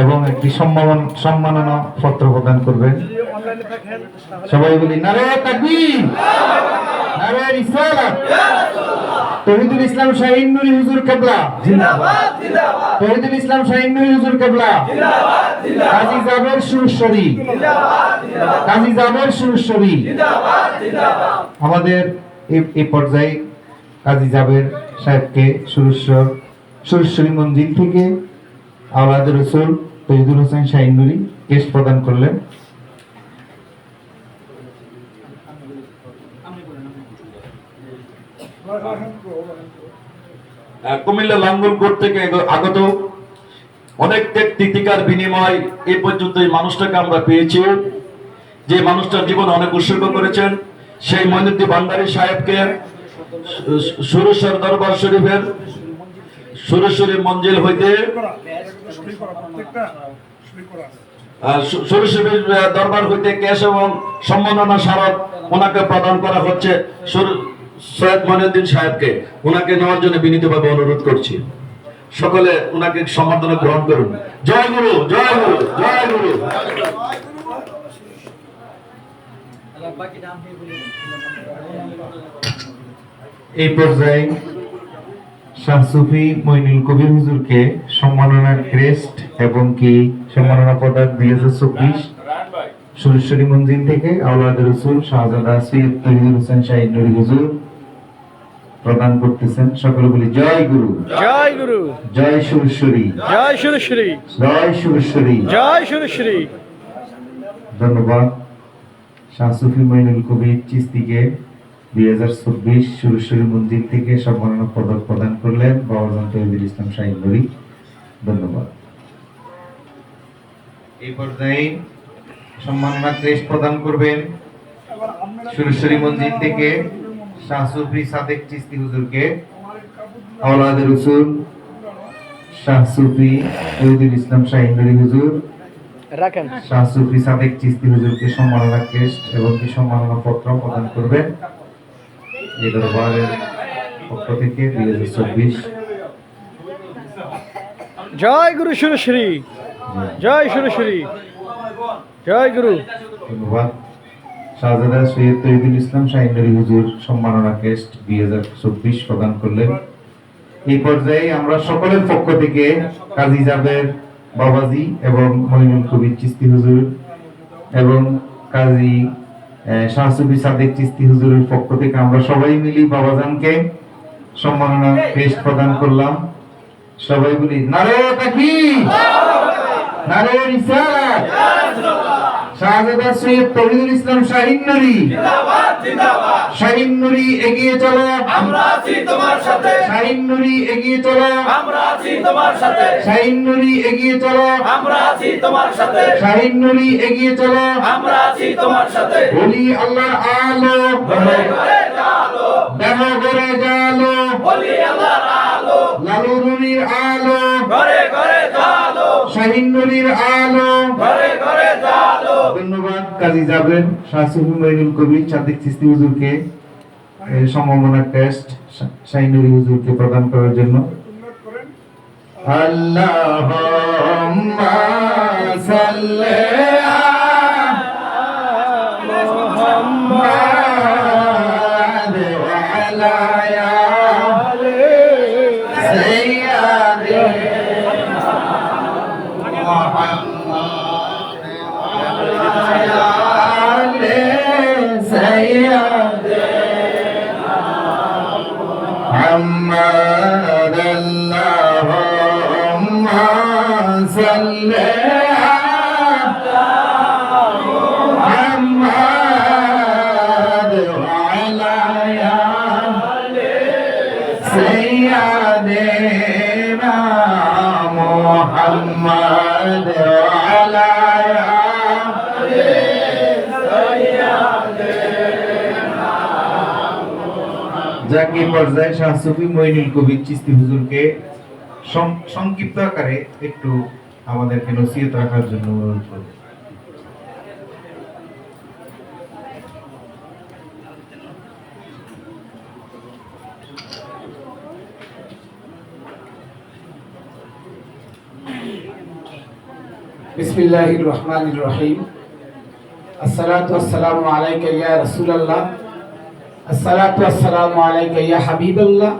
A: এবং একটি সম্মাননা পত্র প্রদান করবেন।
E: অনলাইনে থাকেন তাহলে
A: সবাই বলি নারে তাকবীর, নারে রিসালাত। তহিদুল ইসলাম শাহীন নুরি হুজুর কেবলা জিন্দাবাদ, জিন্দাবাদ। তহিদুল ইসলাম শাহীন নুরি হুজুর কেবলা জিন্দাবাদ, জিন্দাবাদ। কাজী জাবের সুরেশ্বরী জিন্দাবাদ, জিন্দাবাদ। কাজী জাবের সুরেশ্বরী জিন্দাবাদ, জিন্দাবাদ। আমাদের এই পর্যায়ে কাজী জাবের সাহেবকে সুরেশ্বরী মঞ্জিল থেকে আওলাদে রাসূল তহিদুল হোসেন শাহীন নুরি ক্রেস্ট প্রদান করলেন।
D: কুমিল্লা লাঙ্গলকোট থেকে আগত অনেক ত্যাগ তিতিকার বিনিময় এই পর্যন্ত এই মানুষটাকে আমরা পেয়েছি, যে মানুষটার জীবন অনেক উৎসর্গ করেছেন, সেই মঈনুদ্দিন ভান্ডারী সাহেবকে সুরেশ্বর দরবার শরীফের সুরেশ্বরী মঞ্জিল হইতে সুরেশ্বরীর দরবার হইতে ক্যাশ এবং সম্মাননা স্মারক ওনাকে প্রদান করা হচ্ছে। সৈয়দ মঈনুদ্দিন সাহেবকে ওনাকে নেওয়ার জন্য বিনীতভাবে অনুরোধ করছি। সকলে ওনাকে সম্মাননা গ্রহণ করুন। জয় গুরু, জয় গুরু, জয় গুরু।
A: এই পর্যায়ে শাহ সুফি মঈনুল কবির হুজুরকে সম্মাননা ক্রেস্ট এবং কি সম্মাননা পদক 2024 সুরেশ্বরী মঞ্জিল থেকে আওলাদে রাসূল শাহজাদা সৈয়দ তহিদুল হোসেন শাহীন নুরি হুজুর প্রদান করতেছেন। সকলে বলি জয় গুরু,
E: জয় গুরু,
A: জয় সুরেশ্বরী,
E: জয় সুরেশ্বরী,
A: জয় সুরেশ্বরী,
E: জয় সুরেশ্বরী।
A: ধন্যবাদ। শাহ সুফি মঈনুল কবির চিস্তিকে 2024 সুরেশ্বরী মঞ্জিল থেকে সম্মাননা পদক প্রদান করলেন বাবাজান তহিদুল ইসলাম শাহীন নুরি। ধন্যবাদ। এই পর্যায়ে সম্মাননা ক্রেস্ট প্রদান করবেন সুরেশ্বরী মঞ্জিল থেকে শাহ সুফি সাদেক চিস্তি হুজুরকে আওলাদে রাসূল শাহ সুফি তহিদুল ইসলাম শাহীন নুরি হুজুর
E: রাখেন।
A: শাহ সুফি সাদেক চিস্তি হুজুরকে সম্মাননা ক্রেস্ট এবং কি সম্মাননা পত্র প্রদান করবেন এই দরবারের পক্ষ থেকে 2024।
E: জয় গুরু সুরেশ্বরী, জয় সুরেশ্বরী, জয় গুরু।
A: ধন্যবাদ। শাহজাদা সৈয়দ তহিদুল ইসলাম শাহীন নুরি হুজুর সম্মাননা ক্রেস্ট 2024 প্রদান করলেন। এই পর্যায়ে আমরা সকলের পক্ষ থেকে কাজী জাবের বাবাজি এবং মঈনুল কবির চিস্তি হুজুর এবং কাজী শাহ সুফি সাদেক চিস্তি হুজুরের পক্ষ থেকে আমরা সবাই মিলি বাবাজানকে সম্মাননা ক্রেস্ট প্রদান করলাম। সবাই বলি নারে তাকবীর, নারে রিসালাত। শাহজাদা সৈয়দ তহিদুল ইসলাম শাহীন নুরি জিন্দাবাদ, জিন্দাবাদ। শাহীন নুরি এগিয়ে চলো, আমরা আছি তোমার সাথে। শাহীন নুরি এগিয়ে চলো, আমরা আছি তোমার সাথে। শাহীন নুরি এগিয়ে চলো, আমরা আছি তোমার সাথে। শাহীন নুরি এগিয়ে চলো, আমরা আছি তোমার সাথে। বলি আল্লাহর আলো দেহ ঘরে জালো লালু রুনির আলো শাহিন নুরির আলো ধন্যবাদ কাজী জাবের শাহ সুফি মঈনুল কবির সাদিক চিশতি হুজুরকে এই সম্মাননা টেস্ট শাহিন নুরি হুজুরকে প্রদান করার জন্য। আল্লাহুম্মা সাল্লি আলা মুহাম্মাদ ওয়া আলা আলি সাইয়্যিদিনা মুহাম্মাদ محمد اللهم صل على محمد وعلى آل سيدنا محمد وعلى জাকি পর্যায়ে শাহ সুফি মঈনুল কবির চিশতি হুজুরকে সংক্ষিপ্ত আকারে একটু আমাদেরকে নসিহত রাখার জন্য অনুরোধ করব।
F: बिस्मिल्लाहिर रहमानिर रहीम अस्सलातु वस्सलामु अलैका या रसूलल्लाह अस्सलातु वस्सलामु अलैका या हबीबल्लाह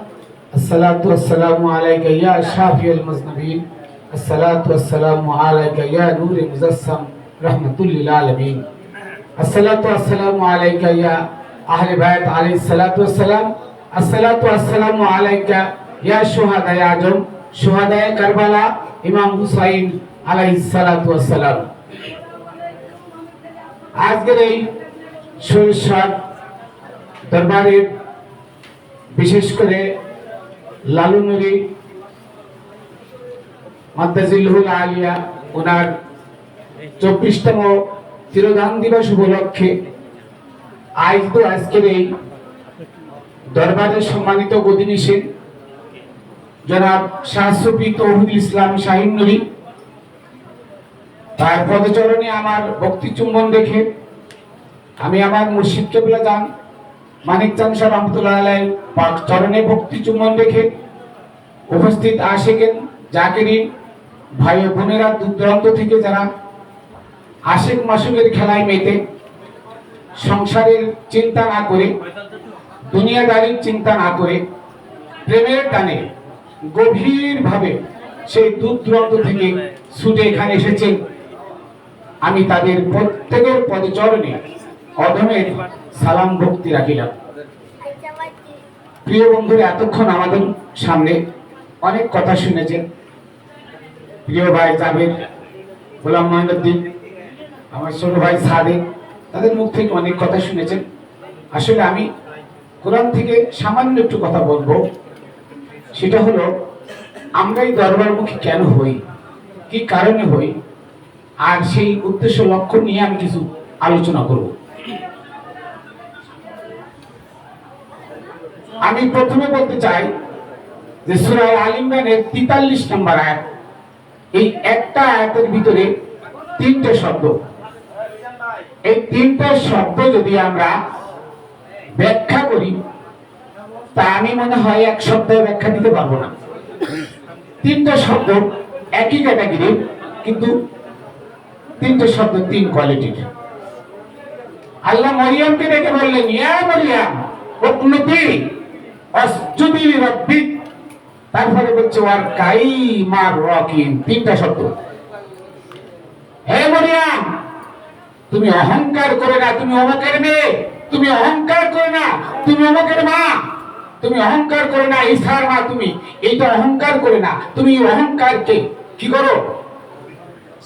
F: अस्सलातु वस्सलामु अलैका या शाफिउल मुज़नबीन अस्सलातु वस्सलामु अलैका या नूरे मुजस्सम रहमतुल लिल आलमीन अस्सलातु वस्सलामु अलैका या अहले बैत अलैहिस्सलातु वस्सलाम अस्सलातु वस्सलामु अलैका या शुहदाए आजम शुहदाए करबला इमाम हुसैन আলাইহিসসালাতু ওয়াসসালাম। আজকের এই সুরসাদ দরবারের বিশেষ করে লালু নুরি মাদ্দাজিল্লাহুল আলিয়া ওনার 24তম তিরোধান দিবস উপলক্ষে আজকের এই দরবারের সম্মানিত গদিনিশীল জনাব শাহ সুফি তৌহিদুল ইসলাম শাহিন নুরি তার পদচরণে আমার ভক্তি চুম্বন রেখে আমি আমার মুর্শিদ কেবলা জান মানিক চাঁদ শাহ রহমতুল্লাহ আলাইহি পাক চরণে ভক্তি চুম্বন রেখে উপস্থিত আশিকিন জাকিরিন ভাই ও বোনেরা দূর দূরান্ত থেকে যারা আশিক মাসুকের খেলায় মেতে সংসারের চিন্তা না করে দুনিয়াদারির চিন্তা না করে প্রেমের টানে গভীরভাবে সেই দূর দূরান্ত থেকে ছুটে এখানে এসেছেন, আমি তাদের প্রত্যেকের পদচরণে অধমের সালাম ভক্তি রাখিলাম। প্রিয় বন্ধুরা, এতক্ষণ আমাদের সামনে অনেক কথা শুনেছেন। প্রিয় ভাই জাবের, গোলাম মঈনুদ্দিন, আমার ছোট ভাই সাদেক, তাদের মুখ থেকে অনেক কথা শুনেছেন। আসলে আমি কোরআন থেকে সামান্য একটু কথা বলবো। সেটা হলো, আমরা এই দরবারমুখী কেন হই, কি কারণে হই, আর সেই উদ্দেশ্য লক্ষ্য নিয়ে আমি কিছু আলোচনা করব। আমি প্রথমে বলতে চাই যে সূরা আল ইমরানের 43 নম্বর আয়াত, এই একটা আয়াতের ভিতরে তিনটে শব্দ। এই তিনটা শব্দ যদি আমরা ব্যাখ্যা করি তা আমি মনে হয় এক শব্দে ব্যাখ্যা দিতে পারবো না। তিনটা শব্দ একই ক্যাটাগরির, কিন্তু তিনটে শব্দ তিন কোয়ালিটির। আল্লাহ মরিয়মকে ডেকে বললেন, ইয়া মরিয়ম উকনুতি ওয়াসজুদি লিরাব্বিক। তারপরে বলছে ওয়ার কাইমার রাকিন। তিনটা শব্দ। হে মরিয়ম, তুমি অহংকার করে না, তুমি অমুকের মেয়ে। তুমি অহংকার করে না, তুমি অমুকের মা। তুমি অহংকার করে না, ঈসার মা তুমি। এইটা অহংকার করে না, তুমি অহংকারকে কি করো,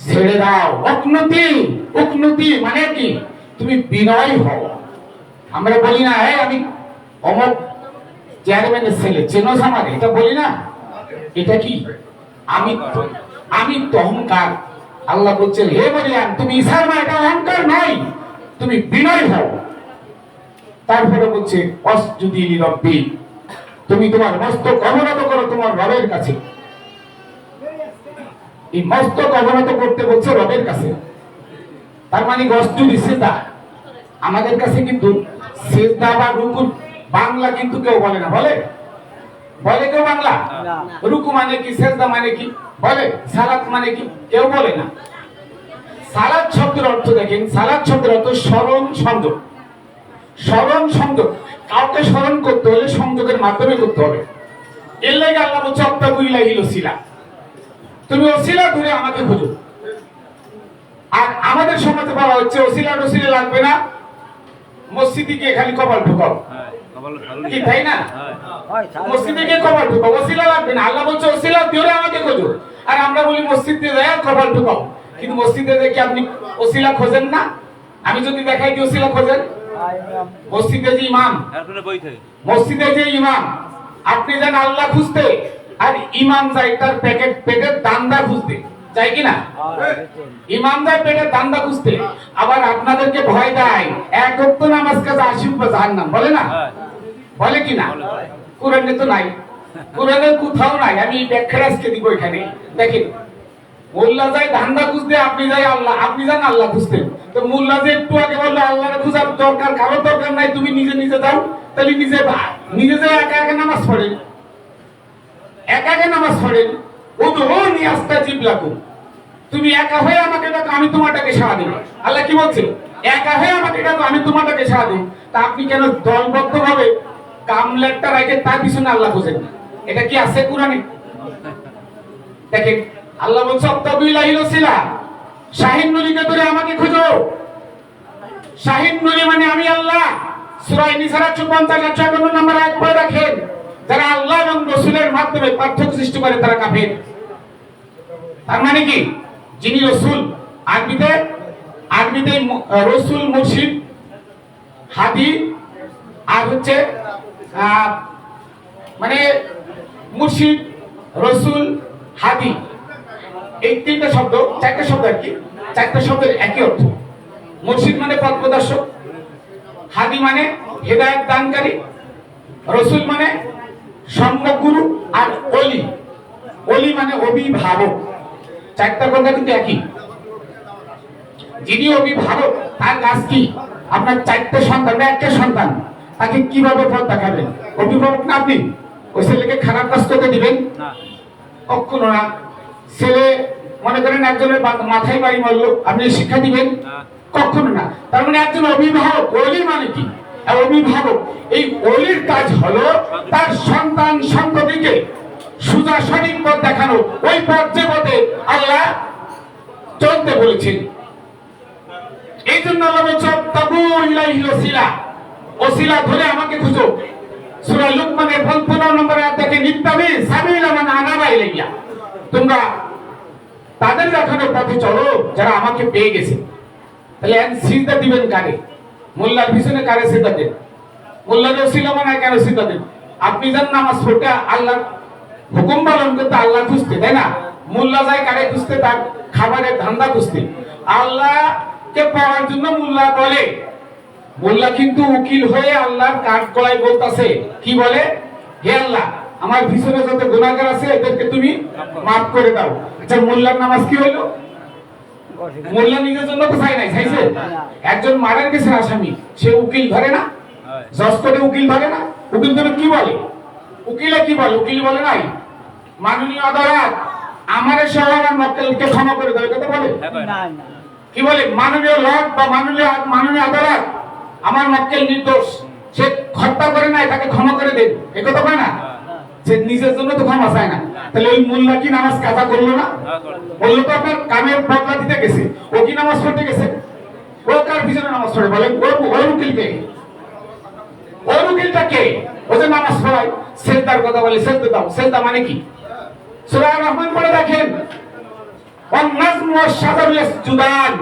F: ছেড়ে দাও। উকনুতি, উকনুতি মানে কি, তুমি বিনয় হও। আমরা বলি না, হ্যাঁ আমি অমুক চেয়ারম্যানের ছেলে, চেনো আমাকে, এটা বলি না। এটা কি, আমি তো অহংকার। আল্লাহ বলছেন, হে মরিয়ম তুমি ঈসার মা, এটা অহংকার নয়। তুমি বিনয় হও। তারপরে বলছে অসজুদি লিরব্বি, তুমি তোমার মস্তক অবনত করো তোমার রবের কাছে। এই মস্তক অবনত করতে বলছে রবের কাছে, তার মানে অসজুদি সিজদা। আমাদের কাছে কিন্তু সিজদা বা রুকু বাংলা কিন্তু কেউ বলে না, বলে বলে কেউ বাংলা? রুকু মানে কি, সিজদা মানে কি বলে? সালাত মানে কি কেউ বলে না। সালাত শব্দের অর্থ দেখেন, সালাত শব্দের অর্থ স্মরণ সংযোগ। স্মরণ সংযোগ, কাউকে স্মরণ করতে হলে সংযোগের মাধ্যমে করতে হবে। এর লাগে আল্লাহ বলছে অত্যাগু ইলাইহিল ওসিলা, তুমি ওসিলা ধরে আমাকে খোঁজো। আর আমাদের সমাজে বলা হচ্ছে ওসিলা টসিলা লাগবে না, মসজিদে গিয়ে খালি কপাল ঢুকাও, কি তাই না? মসজিদে গিয়ে কপাল ঢুকাও, ওসিলা লাগবে না। আল্লাহ বলছে ওসিলা ধরে আমাকে খোঁজো। আর আমরা বলি মসজিদে যায় কপাল ঢুকাও, কিন্তু মসজিদে দেখে আপনি ওসিলা খোঁজেন না? আমি যদি দেখাই কি ওসিলা খোঁজেন? মসজিদে যে ইমাম, মসজিদে যে ইমাম, আপনি যান আল্লাহ খুঁজতে, আর ইমাম যায় তার পেটের দান্দা খুঁজতে, যায় কিনা? ইমাম যায় পেটের দান্দা খুঁজতে। আবার আপনাদেরকে ভয় দেয় এক ওয়াক্ত নামাজ কাজে 80 জাহান্নাম, বলে না? বলে কিনা? কোরআনে তো নাই, কোরআনে কোথাও নাই। আমি ব্যাখ্যা আজকে দিব এখানে। দেখেন, মোল্লা যায় ধান্দা খুঁজতে, আপনি যাই আল্লাহ, আপনি যান আল্লাহ খুঁজতে। তো মোল্লা যে একটু আগে বললো আল্লাহর খোঁজার দরকার, কারো দরকার নাই, তুমি নিজে নিজে যাও। তাহলে নিজে নিজে একা একা নামাজ পড়েন, একা একা নামাজ পড়েন। উদউনি আস্তাজিব লাকুম, তুমি একা হয়ে আমাকে ডাকো, আমি তোমারটাকে সাড়া দেব। আল্লাহ কি বলছে? একা হয়ে আমাকে ডাকো, আমি তোমারটাকে সাড়া দেব। তা আপনি কেন দলবদ্ধ ভাবে কামলেটটা রেখে তার পিছনে আল্লাহ খোঁজেন? এটা কি আছে কোরআনে? দেখেন, আল্লাহ বলছে অত্যাগু ইলাইহিল ওসিলা, শাহিন নূরীকে ধরে আমাকে খোঁজো। শাহিন নূরী মানে আমি আল্লাহ। সূরা নিসার 54 নম্বর আয়াত পড়ে রাখেন, যারা আল্লাহ এবং রাসূলের মাধ্যমে পার্থক্য সৃষ্টি করে তারা কাফের। তার মানে কি? যিনি রাসূল, আরবিতে রাসূল, মুরশিদ, হাদি, আর হচ্ছে মানে মুরশিদ, রাসূল, হাদি, এই তিনটা শব্দ, চারটা শব্দ আর কি, চারটা শব্দের একই অর্থ। মুরশিদ মানে পথ প্রদর্শক, হাদি মানে হেদায়েত দানকারী, রাসূল মানে সম্যক গুরু, আর ওলি, ওলি মানে অভিভাবক। চারটা কথা কিন্তু একই। যিনি অভিভাবক তার কাজ কি? আপনার চারটে সন্তান বা একটা সন্তান, তাকে কিভাবে পথ দেখাবেন? অভিভাবক না আপনি? ওই ছেলেকে খারাপ কাজ করতে দিবেন? কখনো না। ছেলে মনে করেন একজনের মাথায় বাড়ি মারলো, আপনি শিক্ষা দিবেন? কখনো না। তার মানে একজন অভিভাবক, ওলি মানে কি? অভিভাবক, এই ওলির কাজ হলো তার সন্তান সন্ততিকে সুজা সঠিক পথ দেখানো, ওই পথ যে পথে আল্লাহ চলতে বলেছেন। এই জন্য আল্লাহ বলছে তাবু ইলাইহিল ওসিলা, ওসিলা ধরে আমাকে খুঁজো। সূরা লুকমানের 15 নম্বর আয়াত থেকে নিত্তাবি সাবিলা মান আনাবা ইলাইয়া, তোমরা তাদের দেখানো পথে চলো যারা আমাকে পেয়ে গেছে। তাহলে সিজদা দিবেন কারে? মোল্লার পিছনে কারে সিজদা দেন? মোল্লার ওসিলা মানে কেন সিজদা দেন? আপনি যান নামাজ পড়তে, আল্লাহ হুকুম পালন করতে, আল্লাহ খুঁজতে, তাই না? মোল্লা যায় কারে খুঁজতে? তার খাবারের ধান্দা খুঁজতে। আল্লাহকে পাওয়ার জন্য মোল্লা বলে, মোল্লা কিন্তু উকিল হয়ে আল্লাহর কাঠ গলায় বলতাছে, কি বলে? হে আল্লাহ, আমার পিছনে যত গুনাহগার আছে এদেরকে তুমি মাফ করে দাও। আচ্ছা, মোল্লার নামাজ কি হইলো? মোল্লা নিজের জন্য তো চাই নাই, চাইছে? একজন মারার গেছে আসামি, সে উকিল ধরে না? জজ কোর্টে উকিল ধরে না? উকিল ধরে কি বলে? উকিলে কি বলে? উকিল বলে নাই মাননীয় আদালত আমারে সহ আমার মক্কেলকে ক্ষমা করে দাও, কথা বলে? কি বলে? মাননীয় লর্ড বা মাননীয় আদালত আমার মক্কেল নির্দোষ, সে হত্যা করে নাই, তাকে ক্ষমা করে দেন, এই কথা বলে না? সে নিজের জন্য তো ক্ষমা চায় না। তাহলে ওই মোল্লা কি নামাজ কাজা করলো না? বললো তো আপনার কামের বদলা দিতে গেছে, ও কি নামাজ পড়তে গেছে? ও কার পিছনে নামাজ পড়ে? বলে ওর উকিলকে। ওর উকিলটা কে? ও যে নামাজ পড়ায়, সেজদার কথা বলে, সেজদা দাও। সেজদা মানে কি? সূরা রহমান পড়ে দেখেন, ওয়ান নাজমু ওয়াশ শাজারু ইয়াসজুদান,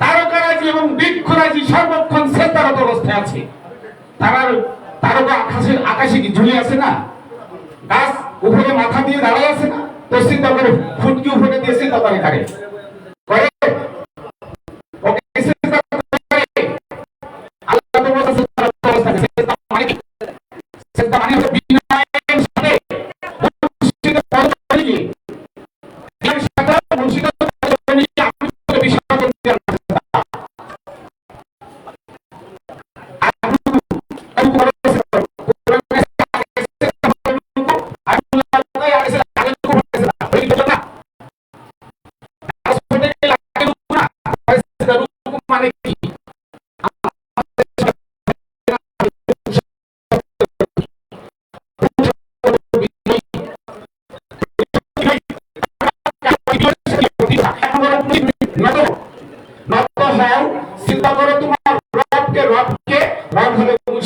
F: তারকারাজি এবং বৃক্ষরাজি সর্বক্ষণ সেজদারত অবস্থায় আছে। তারকা আকাশে কি ঝুলে আছে না? গাছ উপরে মাথা দিয়ে দাঁড়ায় আছে না? তো চিন্তা করে ফুটকি উপরে দিয়ে চিন্তা করে কারে? ওকে চিন্তা করে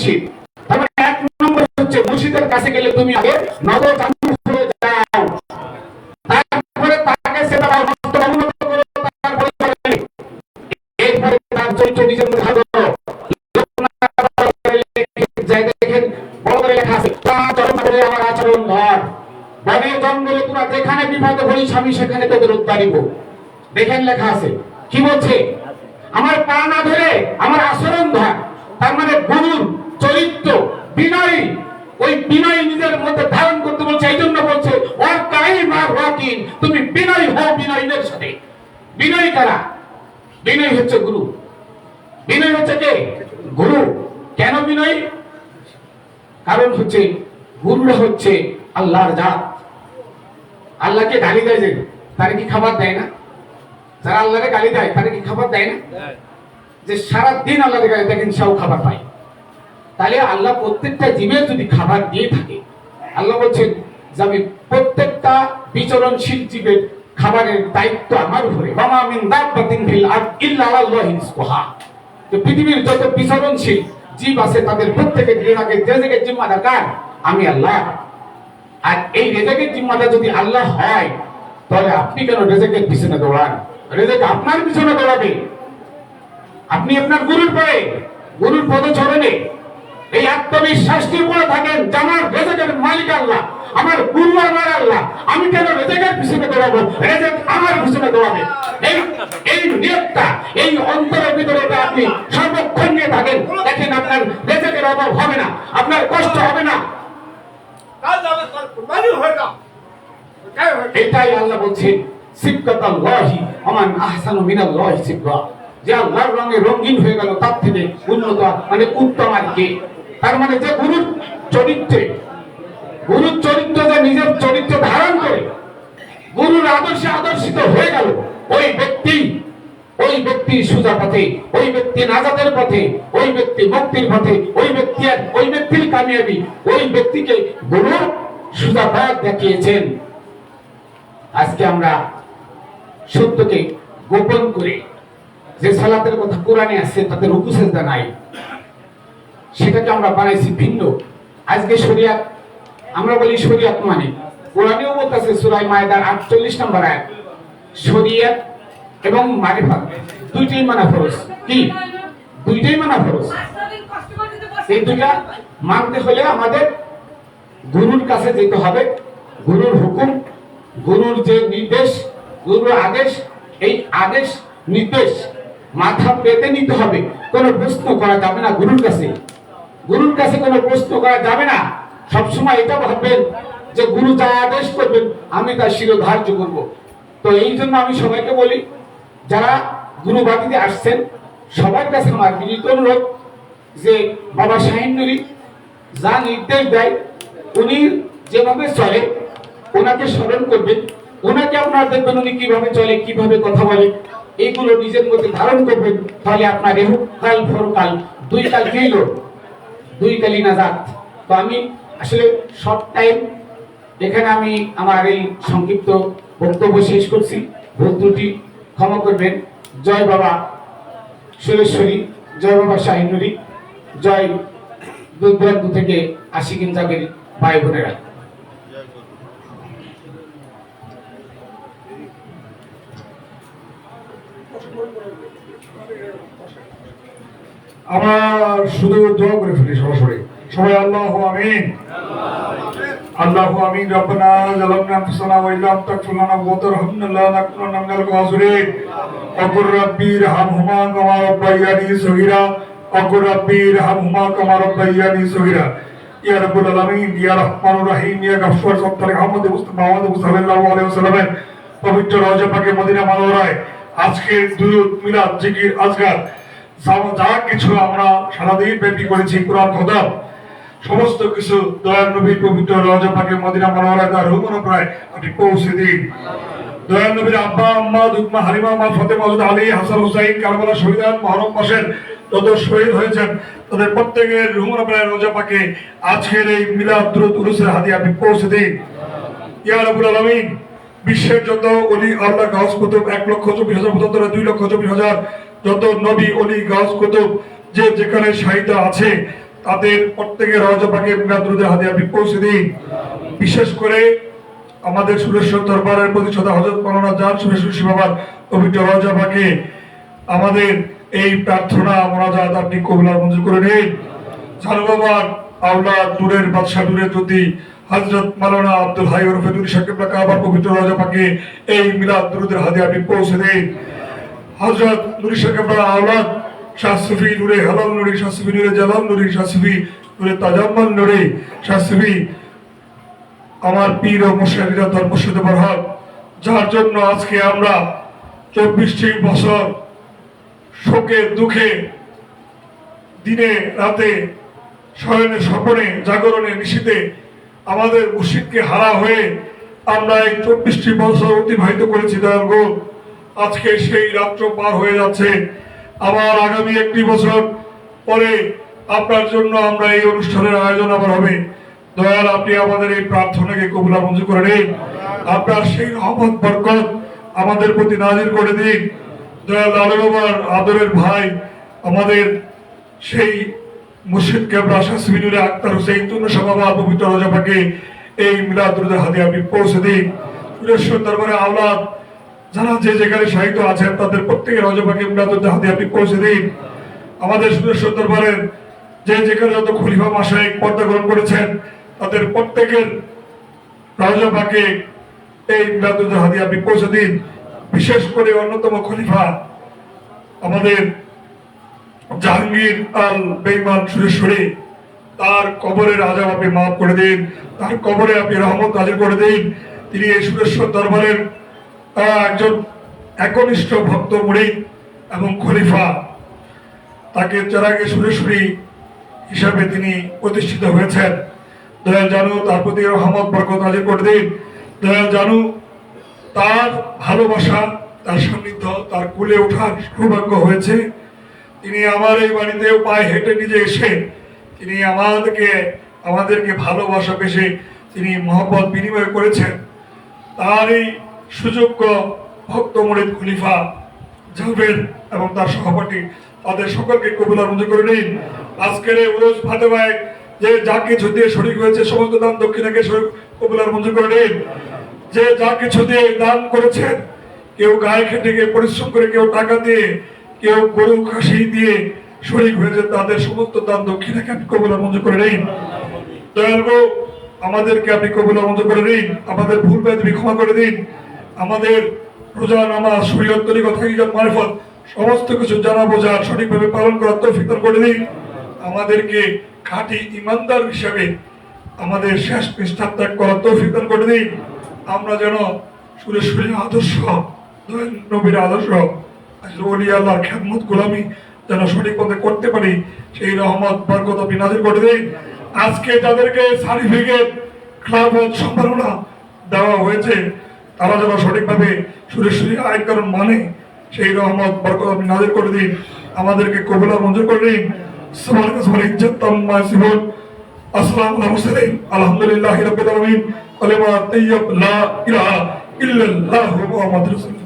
F: মসজিদ। তার মানে 1 নম্বর হচ্ছে মসজিদের কাছে গেলে তুমি আগে নগদ হয়ে যাও, তারপরে তাকে সেবা মস্ত অনুমত করো, তারপরে এরপরে তার চরিত্র নিজের মধ্যে ভালো যাই দেখেন বড় করে লেখা আছে, আচরণ করে আমার আচরণ ধর, বনে জঙ্গলে তোরা যেখানে বিপদে পড়িস আমি সেখানে তোদের উদ্ধারিব। দেখেন লেখা আছে কি বলছে, আমার পা না ধরে আমার আচরণ ধর। তার মানে গুরুর চরিত্র বিনয়ী, ওই বিনয় নিজের মধ্যে ধারণ করতে বলছে। এই জন্য বলছে ওর কাই মা ওয়াকিন, তুমি বিনয়ী হও বিনয়ীদের সাথে। বিনয়ী কারা? বিনয়ী হচ্ছে গুরু। বিনয় হচ্ছে কে? গুরু। কেন বিনয়ী? কারণ হচ্ছে গুরুরা হচ্ছে আল্লাহর জাত। আল্লাহকে গালি দেয় যে তারা কি খাবার দেয় না? যারা আল্লাহরে গালি দেয় তারা কি খাবার দেয় না? যে সারা দিন আল্লাহরে গালি দেখেন সেও খাবার পায়। তাহলে আল্লাহ প্রত্যেকটা জীবের যদি খাবার দিয়ে থাকে, আল্লাহ বলছেন যে আমি প্রত্যেকটা বিচরণশীল জীবের খাবারের দায়িত্ব আমার উপরে। ওয়ামা মিন দাব্বাতিন ফিল আরদ ইল্লা আলাল্লাহি রিজকুহা। তো পৃথিবীর যত বিচরণশীল জীব আছে তাদের প্রত্যেকের রিজকের জিম্মাদার কার? আমি আল্লাহ। আর এই রিজকের জিম্মাদার যদি আল্লাহ হয়, তাহলে আপনি কেন রিজকের পিছনে দৌড়ান? রিজক আপনার পিছনে দৌড়াবে। আপনি আপনার গুরুর পরে, গুরুর পদচরণে এই আত্মবিশ্বাসটি পড়ে থাকেন যে আমার রিজকের মালিক আল্লাহ, আমার গুরু আমার আল্লাহ, আমি কেন রিজকের পিছনে দৌড়াবো? রিজক আমার পিছনে দৌড়াবে। এই নিয়তটা, এই অন্তরের ভিতরে আপনি সর্বক্ষণ নিয়ে থাকেন, দেখেন আপনার রিজকের অভাব হবে না, আপনার কষ্ট হবে না। এটাই আল্লাহ বলছেন সিবগাতাল্লাহি ওমান আহসানু মিনাল্লাহি সিবগা। যে আল্লাহর রঙে রঙিন হয়ে গেল তার থেকে উন্নত মানে উত্তম আর কে? তার মানে যে গুরুর চরিত্রে, গুরুর চরিত্র যে নিজের চরিত্র ধারণ করে গুরুর আদর্শে আদর্শিত হয়ে গেল, ওই ব্যক্তি সোজা পথে, ওই ব্যক্তি নাজাতের পথে, ওই ব্যক্তি মুক্তির পথে, ওই ব্যক্তির কামিয়াবি, ওই ব্যক্তিকে গুরু সোজা পথ দেখিয়েছেন। আজকে আমরা সত্যকে গোপন করে যে সালাতের কথা কোরআনে আছে তাতে রুকু সেজদা নাই, সেটাকে আমরা বানাইছি ভিন্ন। আজকে শরিয়াত, আমরা বলি শরিয়াত মানে কোরআনেও বলতেছে সূরা মায়েদার 48 নম্বর আয়াত, শরিয়াত এবং মারিফাত দুইটাই মানা ফরজ। কি? দুইটাই মানা ফরজ। এই দুইটা মানতে হলে আমাদের গুরুর কাছে যেতে হবে। গুরুর হুকুম, গুরুর যে নির্দেশ, গুরুর আদেশ, এই আদেশ নির্দেশ মাথা পেতে নিতে হবে। কোনো প্রশ্ন করা যাবে না গুরুর কাছে। গুরুর কাছে কোনো প্রশ্ন করা যাবে না। সবসময় এটা ভাববেন যে গুরু যা আদেশ করবেন আমি তা শিরোধার্য করব। তো এই জন্য আমি সবাইকে বলি, যারা গুরুবাদীতে আসছেন সবার কাছে আমার বিনীত অনুরোধ যে বাবা শাহিন নুরি যা নির্দেশ দেয়, উনি যেভাবে চলে ওনাকে স্মরণ করবেন। ওনাকে আপনারা দেখবেন উনি কিভাবে চলে, কিভাবে কথা বলে, এইগুলো নিজের মধ্যে ধারণ করবেন। তাহলে আপনার এহুকাল ফরকাল দুই কাল ফিরল, দুই কালই নাজাত। তো আমি আসলে শর্ট টাইম এখানে আমি আমার এই সংক্ষিপ্ত বক্তব্য শেষ করছি। ভুল ত্রুটি ক্ষমা করবেন। জয় বাবা সুরেশ্বরী, জয় বাবা শাহিনুরি, জয় দূর দূরান্ত থেকে আশিকিন জাগের ভাই বোনেরা।
B: আমরা শুধু দোয়া করে ফেলি সরাসরি সবাই। আল্লাহু আমিন, আল্লাহু আমিন। রব্বানা যালামনা আনফুসানা ওয়া ইল্লাম তাগফির লানা ওয়া তারহামনা লানাকুনান্না মিনাল খাসিরিন। ওয়া রাব্বি রহমহুমা কামা রাব্বায়ানি সগীরা, ওয়া রাব্বি রহমহুমা কামা রাব্বায়ানি সগীরা। ইয়া রাব্বুল আলামিন, ইয়া রহমানুর রহিম, ইয়া গফফার সত্তার আহমদ মুস্তাফা সাল্লাল্লাহু আলাইহি ওয়াসাল্লামের পবিত্র রওজা পাকে মদিনা মানবরায় আজকের দুরূদ মিলাদ জিকির আজকার যা কিছু আমরা সারাদিন ব্যাপী করেছি, কোরআন খতম সমস্ত কিছু দয়াল নবীর পবিত্র রওজা পাকে মদিনা মানবরায় তার রুমন প্রায় আপনি পৌঁছে দিন। দয়াল নবীর আব্বা আম্মা দুকমা হালিমা মা ফাতেমা আলী হাসান হুসাইন কারবালা শহীদান মহরম মাসের যত শহীদ হয়েছেন তাদের প্রত্যেকের রুমন প্রায় রওজা পাকে আজকের এই মিলাদ দুরূদ উরুসের হাদিয়া আপনি পৌঁছে দিন। ইয়া রাব্বুল আলামিন, বিশ্বের যত ওলি আল্লাহ গাউস কুতুব 1,24,000 2,24,000 যত নবী ওলি গাউস কুতুব যে যেখানে শাহিদা আছে তাদের প্রত্যেকের রওজা পাকে মিলাদুরুদের হাদিয়া আপনি পৌঁছে দিন। বিশেষ করে আমাদের সুরেশ্বর দরবারের প্রতিষ্ঠাতা হযরত মাওলানা জান সুরেশ্বর বাবার পবিত্র রওজা পাকে আমাদের এই প্রার্থনা মোনাজাত আপনি কবুল আর মঞ্জুর করে নিন। জানু বাবার আওলাদ দূরের বাদশা দূরের জ্যোতি হযরত মাওলানা আব্দুল হাই ওরফে নুরি সাহেব কাবার পবিত্র রওজা পাকে এই মিলাদ দুরুদের হাদিয়া আপনি পৌঁছে দিন। হযরত নুরি সাহেব আওলাদ শাহ সুফি নূরে হালাল নুরি, শাহ সুফি নূরে জালাল নুরি, শাহ সুফি নূরে তাজাম্মুল নুরি, শাহ সুফি আমার পীর ও মুর্শিদ ধর্মসূদ বরহত, যার জন্য আজকে আমরা 24টি বছর শোকে দুঃখে দিনে রাতে শয়নে স্বপনে জাগরণে নিশীথে আমাদের মুর্শিদকে হারা হয়ে আমরা এই 24টি বছর অতিবাহিত করেছি দয়াল গো। আজকে সেই রাত্র পার হয়ে যাচ্ছে, আবার আগামী 1 বছর পরে আপনার জন্য আমরা এই অনুষ্ঠানের আয়োজন আবার হবে। দয়াল আপনি আমাদের এই প্রার্থনাকে কবুল আর মঞ্জুর করে নিন। আপনার সেই রহমত বরকত আমাদের প্রতি নাজিল করে দিন। দয়াল লালু বাবার আদরের ভাই আমাদের সেই মুর্শিদ কেবলা শাহ সুফি নূরে আক্তার হোসেন তুনশা বাবা পবিত্র রওজা পাকে এই মিলাদ দুরুদের হাদিয়া আপনি পৌঁছে দিন। সুরেশ্বর দরবারে আওলাদ যারা যে যেখানে সাহিত্য আছেন তাদের প্রত্যেকের রওজা পাকে মিলাদ দুরুদের হাদিয়া আপনি পৌঁছে দিন। আমাদের সুরেশ্বর দরবারের যে যেখানে যত খলিফা মাশায়েখ পর্দা গ্রহণ করেছেন তাদের প্রত্যেকের রওজা পাকে এই মিলাদ দুরুদের হাদিয়া আপনি পৌঁছে দিন। বিশেষ করে অন্যতম খলিফা আমাদের জাহাঙ্গীর আল বেঈমান সুরেশ্বরী, তার কবরের আযাব আপনি মাফ করে দিন, তার কবরে আপনি রহমত নাযিল করে দিন। তিনি এই সুরেশ্বর দরবারের একজন একনিষ্ঠ ভক্ত মুরিদ এবং খলিফা, তাকে চেরাগে সুরেশ্বরী হিসাবে তিনি প্রতিষ্ঠিত হয়েছেন। দয়াল জানু তার প্রতি রহমত বরকত নাযিল করে দিন। দয়াল জানু তার ভালোবাসা, তার সান্নিধ্য, তার কুলে ওঠার সৌভাগ্য হয়েছে। তিনি আমার এই বাড়িতেও পায়ে হেঁটে নিজে এসে তিনি আমাদেরকে ভালোবাসা পেশে তিনি মহব্বত বিনিময় করেছেন। তার এই সুযোগ্য ভক্ত মুরিদ খলিফা জাভেদ এবং তার সহপাঠী তাদের সকলকে কবুল আর মঞ্জুর করে নিন। আজকের এই উরুস ফাতেমায় যে যা কিছু দিয়ে শরীক হয়েছে সমস্ত দান দক্ষিণাকে কবুল আর মঞ্জুর করে নিন। যে যা কিছু দিয়ে দান করেছেন, কেউ গায়ে খেটে, কেউ পরিশ্রম করে, কেউ টাকা দিয়ে, কেউ গরু খাসি দিয়ে শরীক হয়েছে, তাদের সমস্ত দান দক্ষিণাকে আপনি কবুল আর মঞ্জুর করে নিন। দয়াল গো আমাদেরকে আপনি কবুল আর মঞ্জুর করে নিন। আমাদের ভুল ভ্রান্তি ক্ষমা করে দিন। আমাদের রোজা নামাজ শরীয়ত তরিকত হাকিকত মারিফত সমস্ত কিছু জানা বোঝা সঠিকভাবে পালন করার তৌফিক দান করে দিন। আমাদেরকে খাঁটি ইমানদার হিসাবে আমাদের শেষ নিষ্ঠা ত্যাগ করার তৌফিক দান করে দিন। আমরা যেন সুরেশ্বরীর আদর্শ, দয়াল নবীর আদর্শ, ওলি আল্লাহর খেদমত গোলামি যেন সঠিক পথে করতে পারি, সেই রহমত বরকত আপনি নাযিল করে দিন। আজকে যাদেরকে সার্টিফিকেট খেলাফত সম্মাননা দেওয়া হয়েছে তারা যেন সঠিকভাবে সুরেশ্বরীর আইন কানুন মানে, সেই রহমত বরকত আপনি নাযিল করে দিন। আমাদেরকে কবুল আর মঞ্জুর করে দিন। সুবহানাল্লাহি ইজ্জত তাম্মা সিফুন আসসালামু আলাইকুম আলহামদুলিল্লাহি রাব্বিল আলামিন কালিমা তাইয়্যিব লা ইলাহা ইল্লাল্লাহু মুহাম্মাদুর রাসূলুল্লাহ।